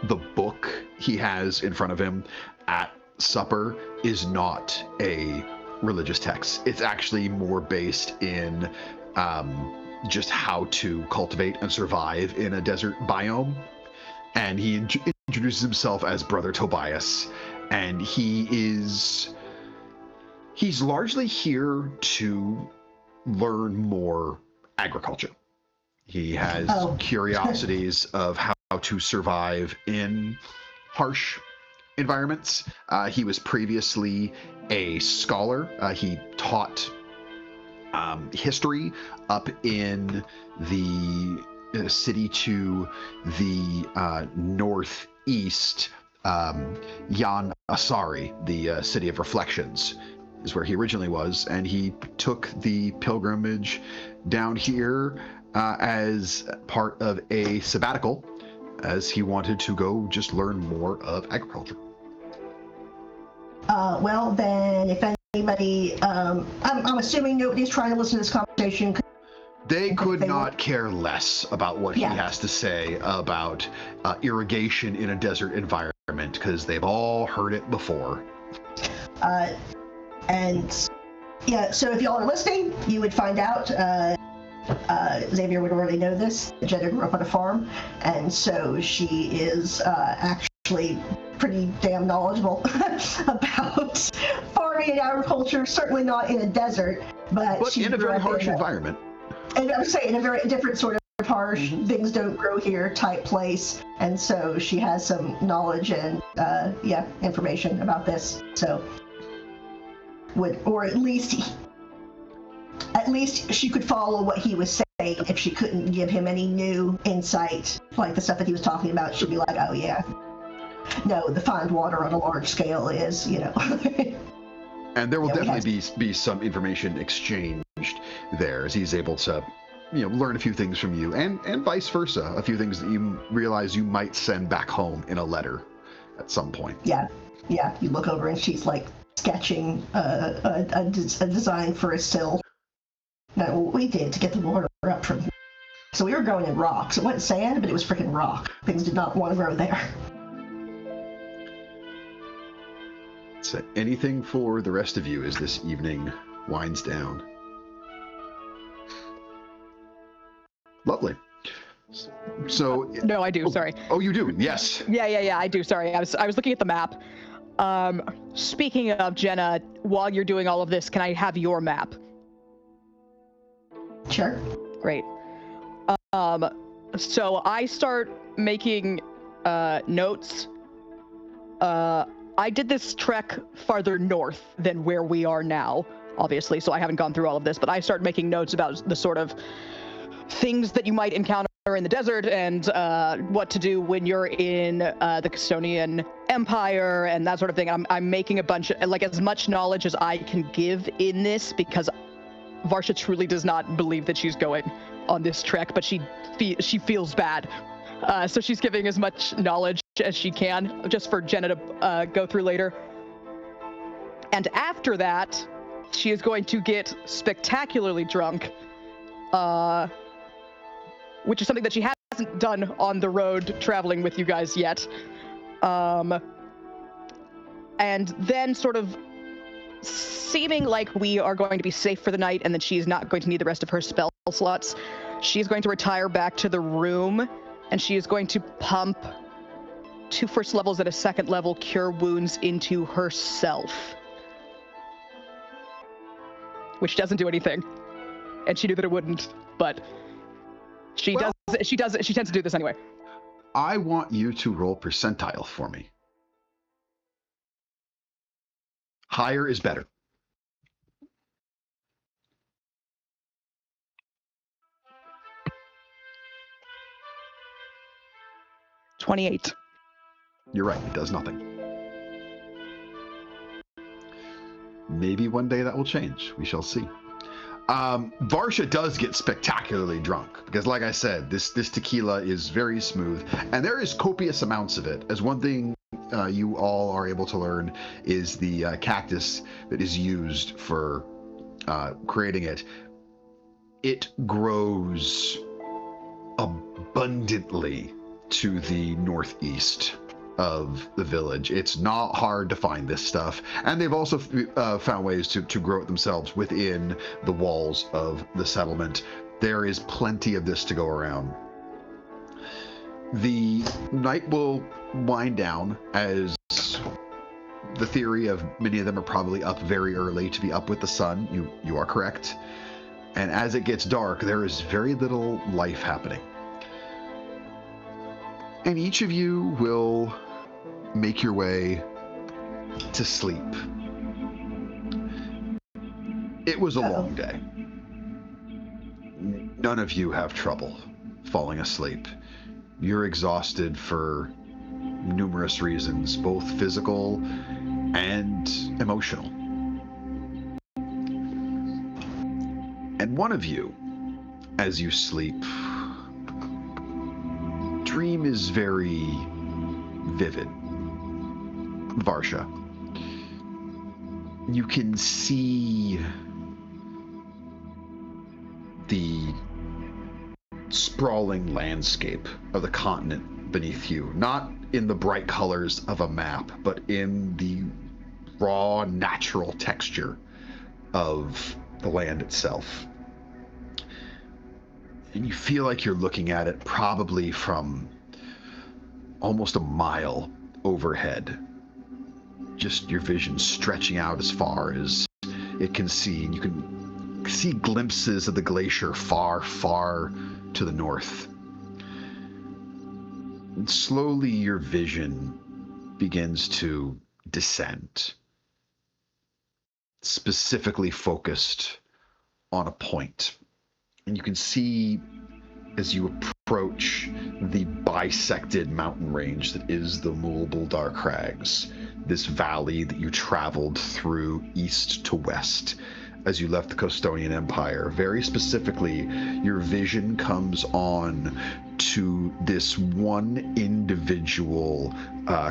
the book he has in front of him at supper is not a religious text. It's actually more based in just how to cultivate and survive in a desert biome. And he introduces himself as Brother Tobias, and he's largely here to learn more agriculture. He has curiosities of how to survive in harsh environments. He was previously a scholar. He taught history up in the city to the northeast, Yan Asari, the city of reflections, is where he originally was, and he took the pilgrimage down here as part of a sabbatical, as he wanted to go just learn more of agriculture. Well, then, if anybody, I'm assuming nobody's trying to listen to this conversation. They could not care less about what he has to say about irrigation in a desert environment, because they've all heard it before. And yeah, so if y'all are listening, you would find out Xavier would already know this. Jenah grew up on a farm, and so she is actually pretty damn knowledgeable about farming and agriculture. Certainly not in a desert, but she in a grew very up harsh in environment. And I would say in a very different sort of harsh, things don't grow here type place. And so she has some knowledge and, information about this. So at least she could follow what he was saying. If she couldn't give him any new insight, like the stuff that he was talking about, she'd be like, oh yeah, no, the find water on a large scale is, And there will definitely be some information exchanged there as he's able to, learn a few things from you, and vice versa, a few things that you realize you might send back home in a letter at some point. Yeah. You look over and she's like sketching a design for a sill. Now, what we did to get the water up from here. So we were growing in rocks. It wasn't sand, but it was freaking rock. Things did not want to grow there. So anything for the rest of you as this evening winds down? Lovely. So No, I do. Sorry. Oh, you do. Yes. Yeah. I do. Sorry. I was looking at the map. Speaking of Jenah, while you're doing all of this, can I have your map? Sure. Great. So I start making notes. I did this trek farther north than where we are now, obviously, so I haven't gone through all of this, but I start making notes about the sort of things that you might encounter in the desert and what to do when you're in the Custodian Empire and that sort of thing. I'm making a bunch of, like, as much knowledge as I can give in this, because Varsha truly does not believe that she's going on this trek, but she feels bad. So she's giving as much knowledge as she can, just for Jenah to go through later. And after that, she is going to get spectacularly drunk, which is something that she hasn't done on the road traveling with you guys yet. And then sort of seeming like we are going to be safe for the night and that she's not going to need the rest of her spell slots, she's going to retire back to the room, and she is going to pump 2 first levels at a second level cure wounds into herself, which doesn't do anything, and she knew that it wouldn't, but she tends to do this anyway. I want you to roll percentile for me. Higher is better. $28. You're right, it does nothing. Maybe one day that will change. We shall see. Varsha does get spectacularly drunk because, like I said, this tequila is very smooth, and there is copious amounts of it. As one thing you all are able to learn is the cactus that is used for creating it. It grows abundantly to the northeast of the village. It's not hard to find this stuff, and they've also found ways to grow it themselves within the walls of the settlement. There is plenty of this to go around. The night will wind down, as the theory of many of them are probably up very early to be up with the sun. You are correct. And as it gets dark, there is very little life happening. And each of you will make your way to sleep. It was a long day. None of you have trouble falling asleep. You're exhausted for numerous reasons, both physical and emotional. And one of you, as you sleep, dream is very vivid. Varsha, you can see the sprawling landscape of the continent beneath you, not in the bright colors of a map, but in the raw, natural texture of the land itself. And you feel like you're looking at it probably from almost a mile overhead. Just your vision stretching out as far as it can see. And you can see glimpses of the glacier far, far to the north. And slowly your vision begins to descend, specifically focused on a point. And you can see as you approach the bisected mountain range that is the Mulbuldar Crags, this valley that you traveled through east to west as you left the Costonian Empire. Very specifically, your vision comes on to this one individual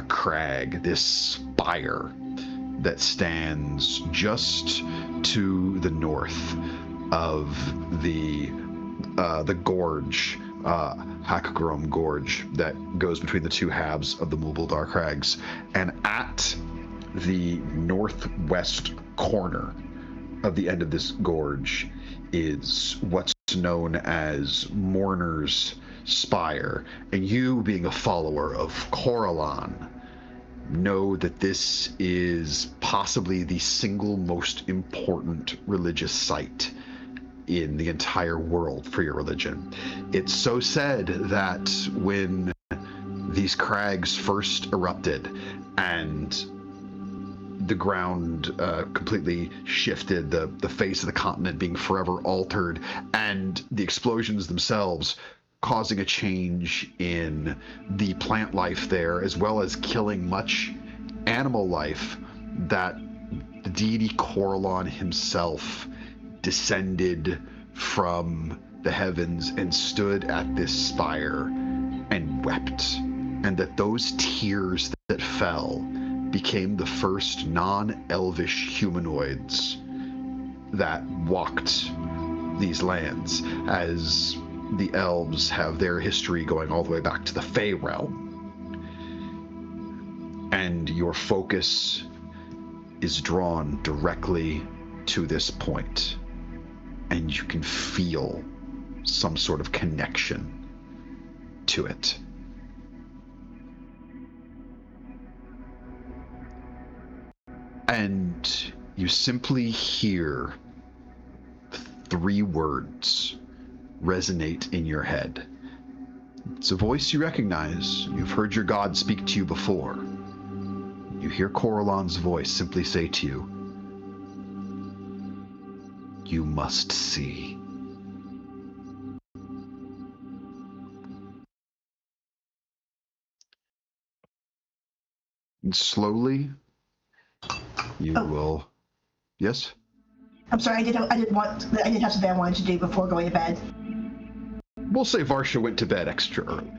crag, this spire that stands just to the north of the gorge, Hakagrom Gorge, that goes between the two halves of the Mulbuldar Crags. And at the northwest corner of the end of this gorge is what's known as Mourner's Spire. And you, being a follower of Coralon, know that this is possibly the single most important religious site in the entire world for your religion. It's so said that when these crags first erupted and the ground completely shifted, the face of the continent being forever altered, and the explosions themselves causing a change in the plant life there, as well as killing much animal life, that the deity Coralon himself descended from the heavens and stood at this spire and wept, and that those tears that fell became the first non-elvish humanoids that walked these lands, as the elves have their history going all the way back to the Fey realm. And your focus is drawn directly to this point, and you can feel some sort of connection to it. And you simply hear 3 words resonate in your head. It's a voice you recognize. You've heard your god speak to you before. You hear Coralon's voice simply say to you, "You must see." And slowly, you will... Yes? I'm sorry, I did have something I wanted to do before going to bed. We'll say Varsha went to bed extra early.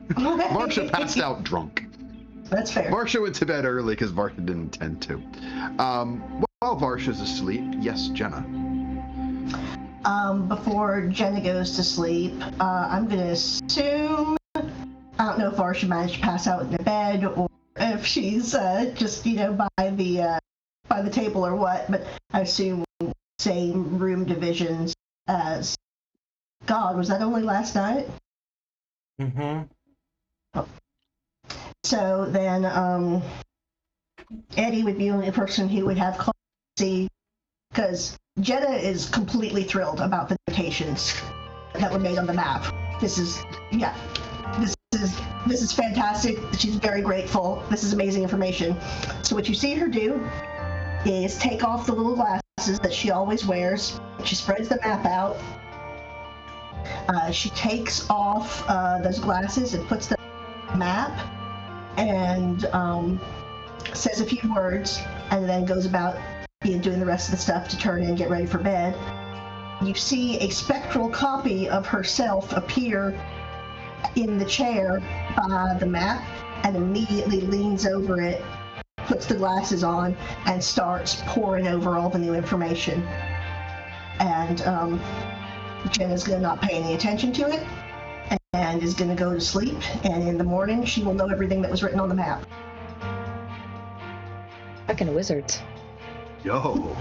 Varsha passed out drunk. That's fair. Varsha went to bed early because Varsha didn't intend to. While Varsha's asleep, yes, Jenah. Before Jenna goes to sleep, I'm going to assume, I don't know if Varsha managed to pass out in the bed or if she's just, by the table or what, but I assume same room divisions as God. Was that only last night? Mm-hmm. Oh. So then Etty would be the only person who would have clarity, because Jenna is completely thrilled about the notations that were made on the map. This is fantastic. She's very grateful. This is amazing information. So what you see her do is take off the little glasses that she always wears. She spreads the map out. She takes off those glasses and puts the map and says a few words, and then goes about doing the rest of the stuff to turn in and get ready for bed. You see a spectral copy of herself appear in the chair by the map and immediately leans over it, puts the glasses on, and starts poring over all the new information. And Jenna's going to not pay any attention to it and is going to go to sleep, and in the morning she will know everything that was written on the map. Fucking wizards. Yo.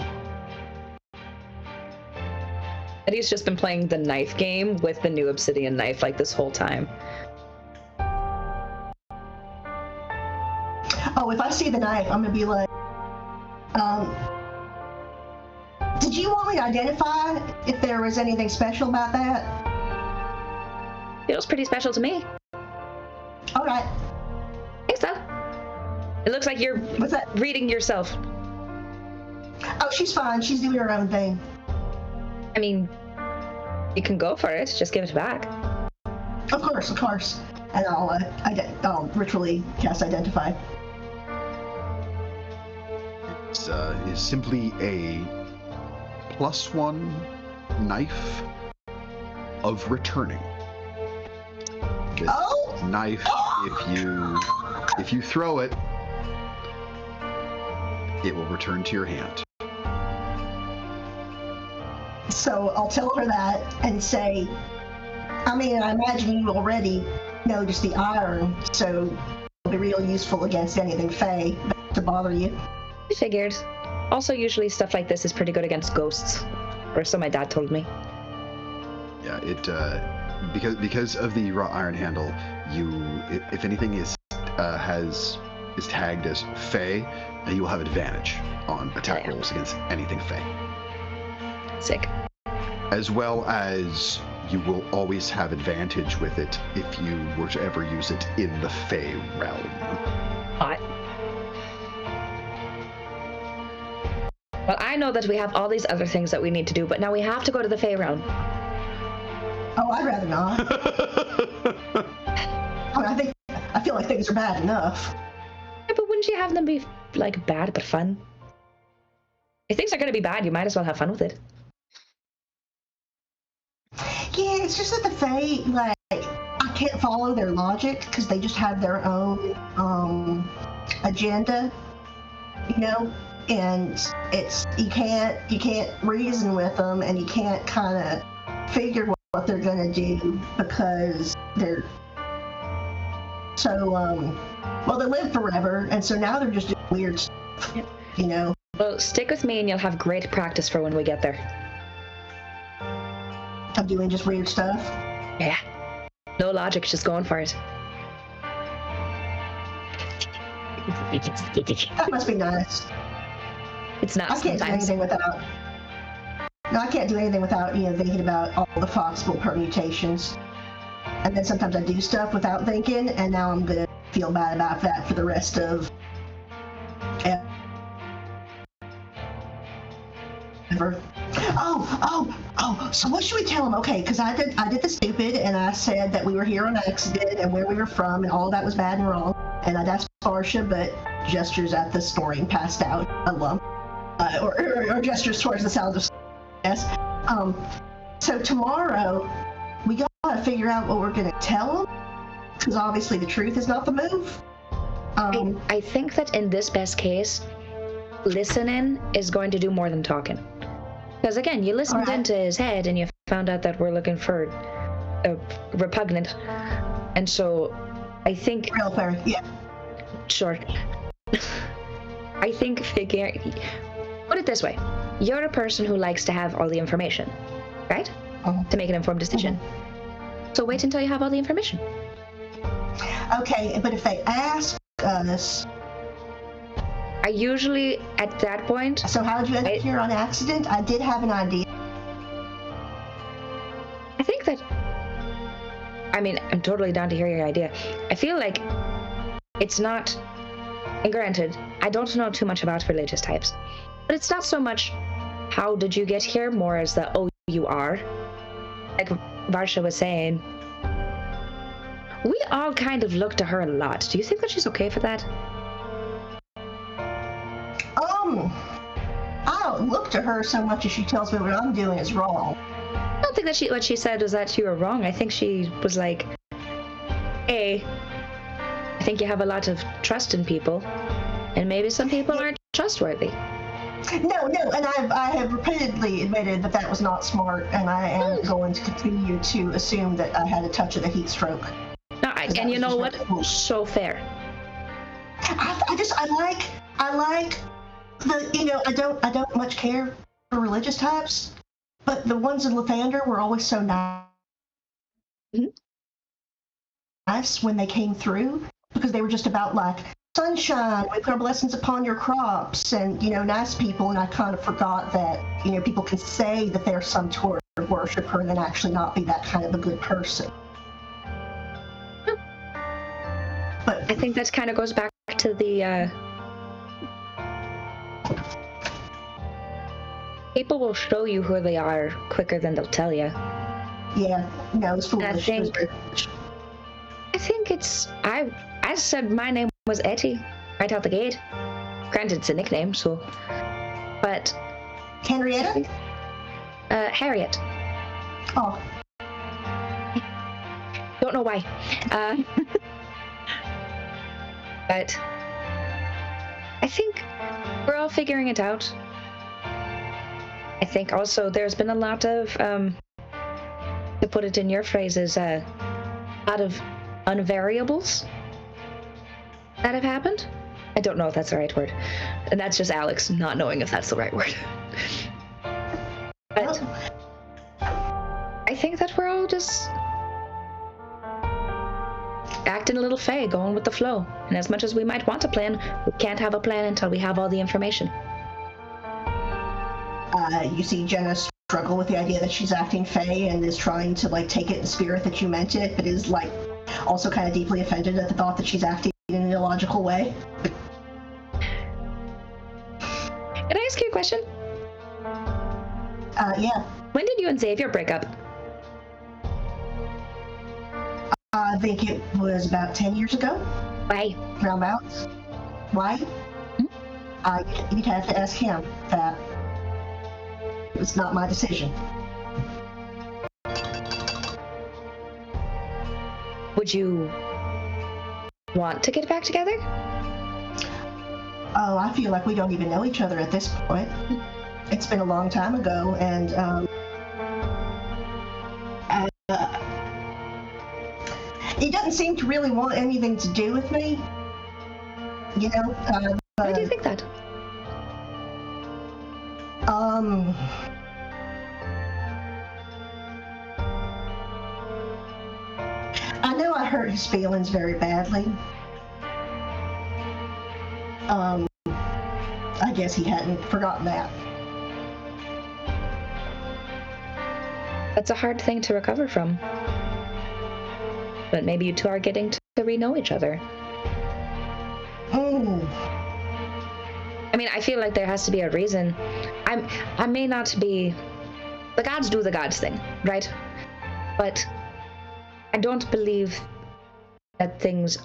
Etty's just been playing the knife game with the new obsidian knife like this whole time. Oh, if I see the knife, I'm gonna be like, did you want me to identify if there was anything special about that? Feels pretty special to me. All right. I think so. It looks like you're What's that? reading yourself. Oh, she's fine. She's doing her own thing. I mean, you can go for it. Just give it back. Of course. And I'll ritually cast Identify. It is simply a +1 knife of returning. This knife, if you throw it, it will return to your hand. So I'll tell her that and say, I mean, I imagine you already noticed the iron, so it'll be real useful against anything Fey to bother you. I figured. Also, usually stuff like this is pretty good against ghosts, or so my dad told me. Yeah, it because of the wrought iron handle, if anything is tagged as Fey, you will have advantage on attack rolls against anything Fey. Sick. As well as you will always have advantage with it if you were to ever use it in the Fey realm. Hot. Well, I know that we have all these other things that we need to do, but now we have to go to the Fey realm. Oh, I'd rather not. I mean, I feel like things are bad enough. Yeah, but wouldn't you have them be, like, bad but fun? If things are going to be bad, you might as well have fun with it. Yeah, it's just that the Fae, like, I can't follow their logic because they just have their own agenda, you know? And it's you can't reason with them, and you can't kind of figure what they're gonna do because they're so well, they live forever, and so now they're just doing weird stuff, you know. Well, stick with me and you'll have great practice for when we get there. Of doing just weird stuff. Yeah. No logic, just going for it. That must be nice. It's not I can't do sometimes. anything without. No, I can't do anything without, you know, thinking about all the possible permutations. And then sometimes I do stuff without thinking, and now I'm gonna feel bad about that for the rest of ever. Oh, so what should we tell him? Okay, because I did the stupid, and I said that we were here on accident and where we were from, and all that was bad and wrong. And I'd asked Varsha, but gestures at the snoring passed out alum. Or gestures towards the sound of yes. So tomorrow, we gotta figure out what we're gonna tell them, because obviously the truth is not the move. I think that in this best case, listening is going to do more than talking. Because again, you listened into his head and you found out that we're looking for a repugnant. And so I think... Real fair, yeah. Sure. I think figure... Put it this way. You're a person who likes to have all the information, right? To make an informed decision. So wait until you have all the information. Okay, but if they ask us... I usually, at that point... So how did you end up here on accident? I did have an idea. I think that... I mean, I'm totally down to hear your idea. I feel like it's not... And granted, I don't know too much about religious types. But it's not so much, how did you get here? More as the, oh, you are. Like Varsha was saying. We all kind of look to her a lot. Do you think that she's okay for that? I don't look to her so much as she tells me what I'm doing is wrong. I don't think that what she said was that you were wrong. I think she was like, hey, I think you have a lot of trust in people, and maybe some people aren't trustworthy. No, and I have repeatedly admitted that was not smart, and I am going to continue to assume that I had a touch of the heat stroke. No, and you know what? So fair. I like the, you know, I don't much care for religious types, But the ones in Lathander were always so nice when they came through, because they were just about like, sunshine, with our blessings upon your crops, and, nice people. And I kind of forgot that, people can say that they're some sort of worshiper and then actually not be that kind of a good person. But I think that kind of goes back to the people will show you who they are quicker than they'll tell you. Yeah, no, it's foolish. I think I said my name was Etty right out the gate. Granted, it's a nickname, so. But. Henrietta? Harriet. Oh. Don't know why. But I think we're all figuring it out. I think also there's been a lot of, to put it in your phrases, a lot of unvariables that have happened. I don't know if that's the right word. And that's just Alex not knowing if that's the right word. But I think that we're all just acting a little fey, going with the flow. And as much as we might want a plan, we can't have a plan until we have all the information. You see Jenah struggle with the idea that she's acting fey and is trying to take it in spirit that you meant it, but is also kind of deeply offended at the thought that she's acting in an illogical way. Can I ask you a question? Yeah. When did you and Xavier break up? I think it was about 10 years ago. Why? Roundabouts. Why? You'd have to ask him that. It was not my decision. Would you want to get back together? Oh, I feel like we don't even know each other at this point. It's been a long time ago, and he doesn't seem to really want anything to do with me. Why do you think that? I know I hurt his feelings very badly. I guess he hadn't forgotten that. That's a hard thing to recover from. But maybe you two are getting to re-know each other. I mean, I feel like there has to be a reason. I may not be... The gods do the gods thing, right? But I don't believe that things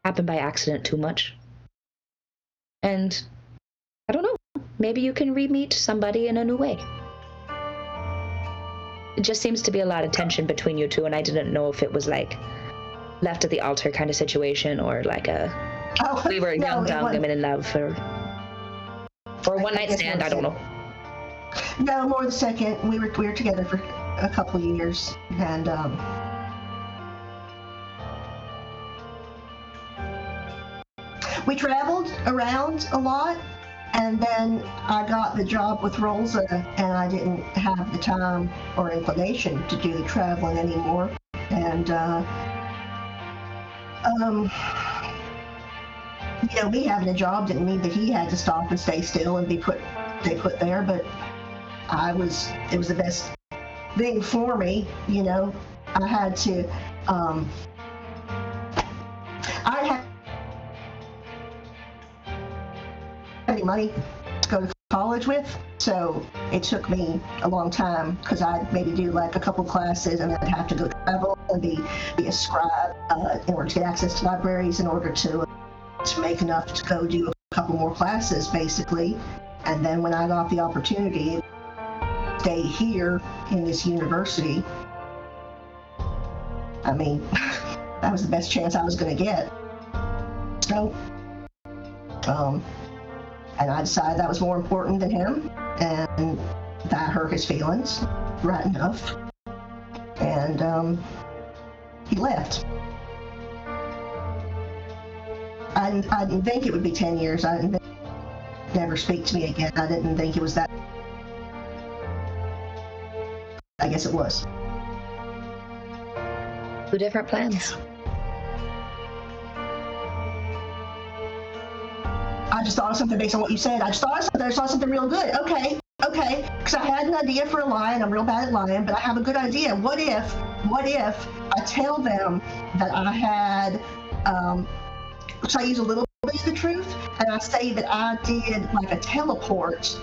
happen by accident too much. And I don't know. Maybe you can re-meet somebody in a new way. It just seems to be a lot of tension between you two, and I didn't know if it was left at the altar kind of situation, or we were young, dumb, women in love, or one night stand. I don't know. No, more the second. We were together for a couple of years, and we traveled around a lot. And then I got the job with Rosa, and I didn't have the time or inclination to do the traveling anymore. And, me having a job didn't mean that he had to stop and stay still and stay put there, but it was the best thing for me, I had to, I had any money to go to college with, so it took me a long time, because I'd maybe do a couple classes, and I'd have to go travel and be a scribe in order to get access to libraries, in order to make enough to go do a couple more classes, basically. And then when I got the opportunity to stay here in this university, I mean, that was the best chance I was going to get. So, and I decided that was more important than him, and that hurt his feelings, right enough. And he left. I didn't think it would be 10 years. I didn't think he'd never speak to me again. I didn't think it was that. I guess it was. 2 different plans. I just thought of something based on what you said. I saw something real good. Okay. Because I had an idea for a lie, and I'm real bad at lying, but I have a good idea. What if I tell them that I had, so I use a little bit of the truth, and I say that I did like a teleport,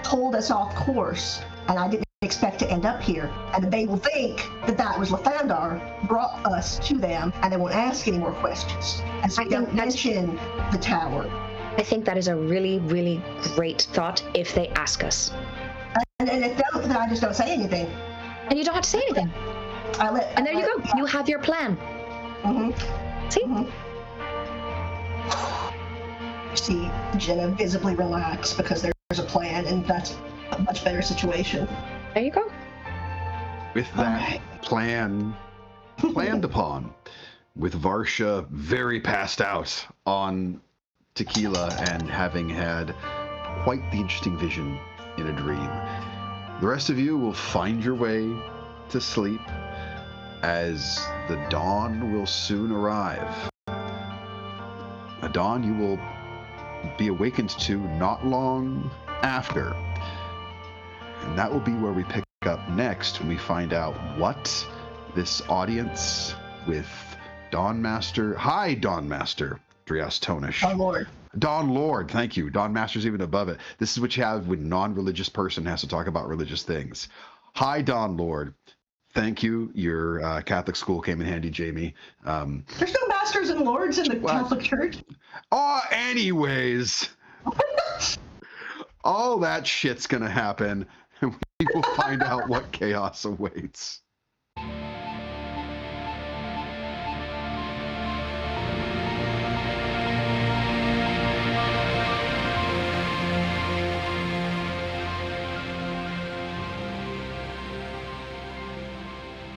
pulled us off course, and I didn't expect to end up here, and they will think that was Lathandar brought us to them, and they won't ask any more questions. And so I they think don't mention the tower. I think that is a really, really great thought if they ask us. And if don't, then I just don't say anything. And you don't have to say anything. And there you go. Yeah. You have your plan. Mm-hmm. See? Mm-hmm. See Jenna visibly relax because there's a plan, and that's a much better situation. There you go. With that planned upon, with Varsha very passed out on tequila and having had quite the interesting vision in a dream, the rest of you will find your way to sleep as the dawn will soon arrive. A dawn you will be awakened to not long after. And that will be where we pick up next when we find out what this audience with Dawn Master, hi Dawn Master, Drias Tonish. Dawn Lord. Dawn Lord, thank you. Dawn Master's even above it. This is what you have when non-religious person has to talk about religious things. Hi Dawn Lord. Thank you. Your Catholic school came in handy, Jaime. There's no masters and lords in the Catholic Church. Oh, anyways. All that shit's gonna happen, and we will find out what chaos awaits.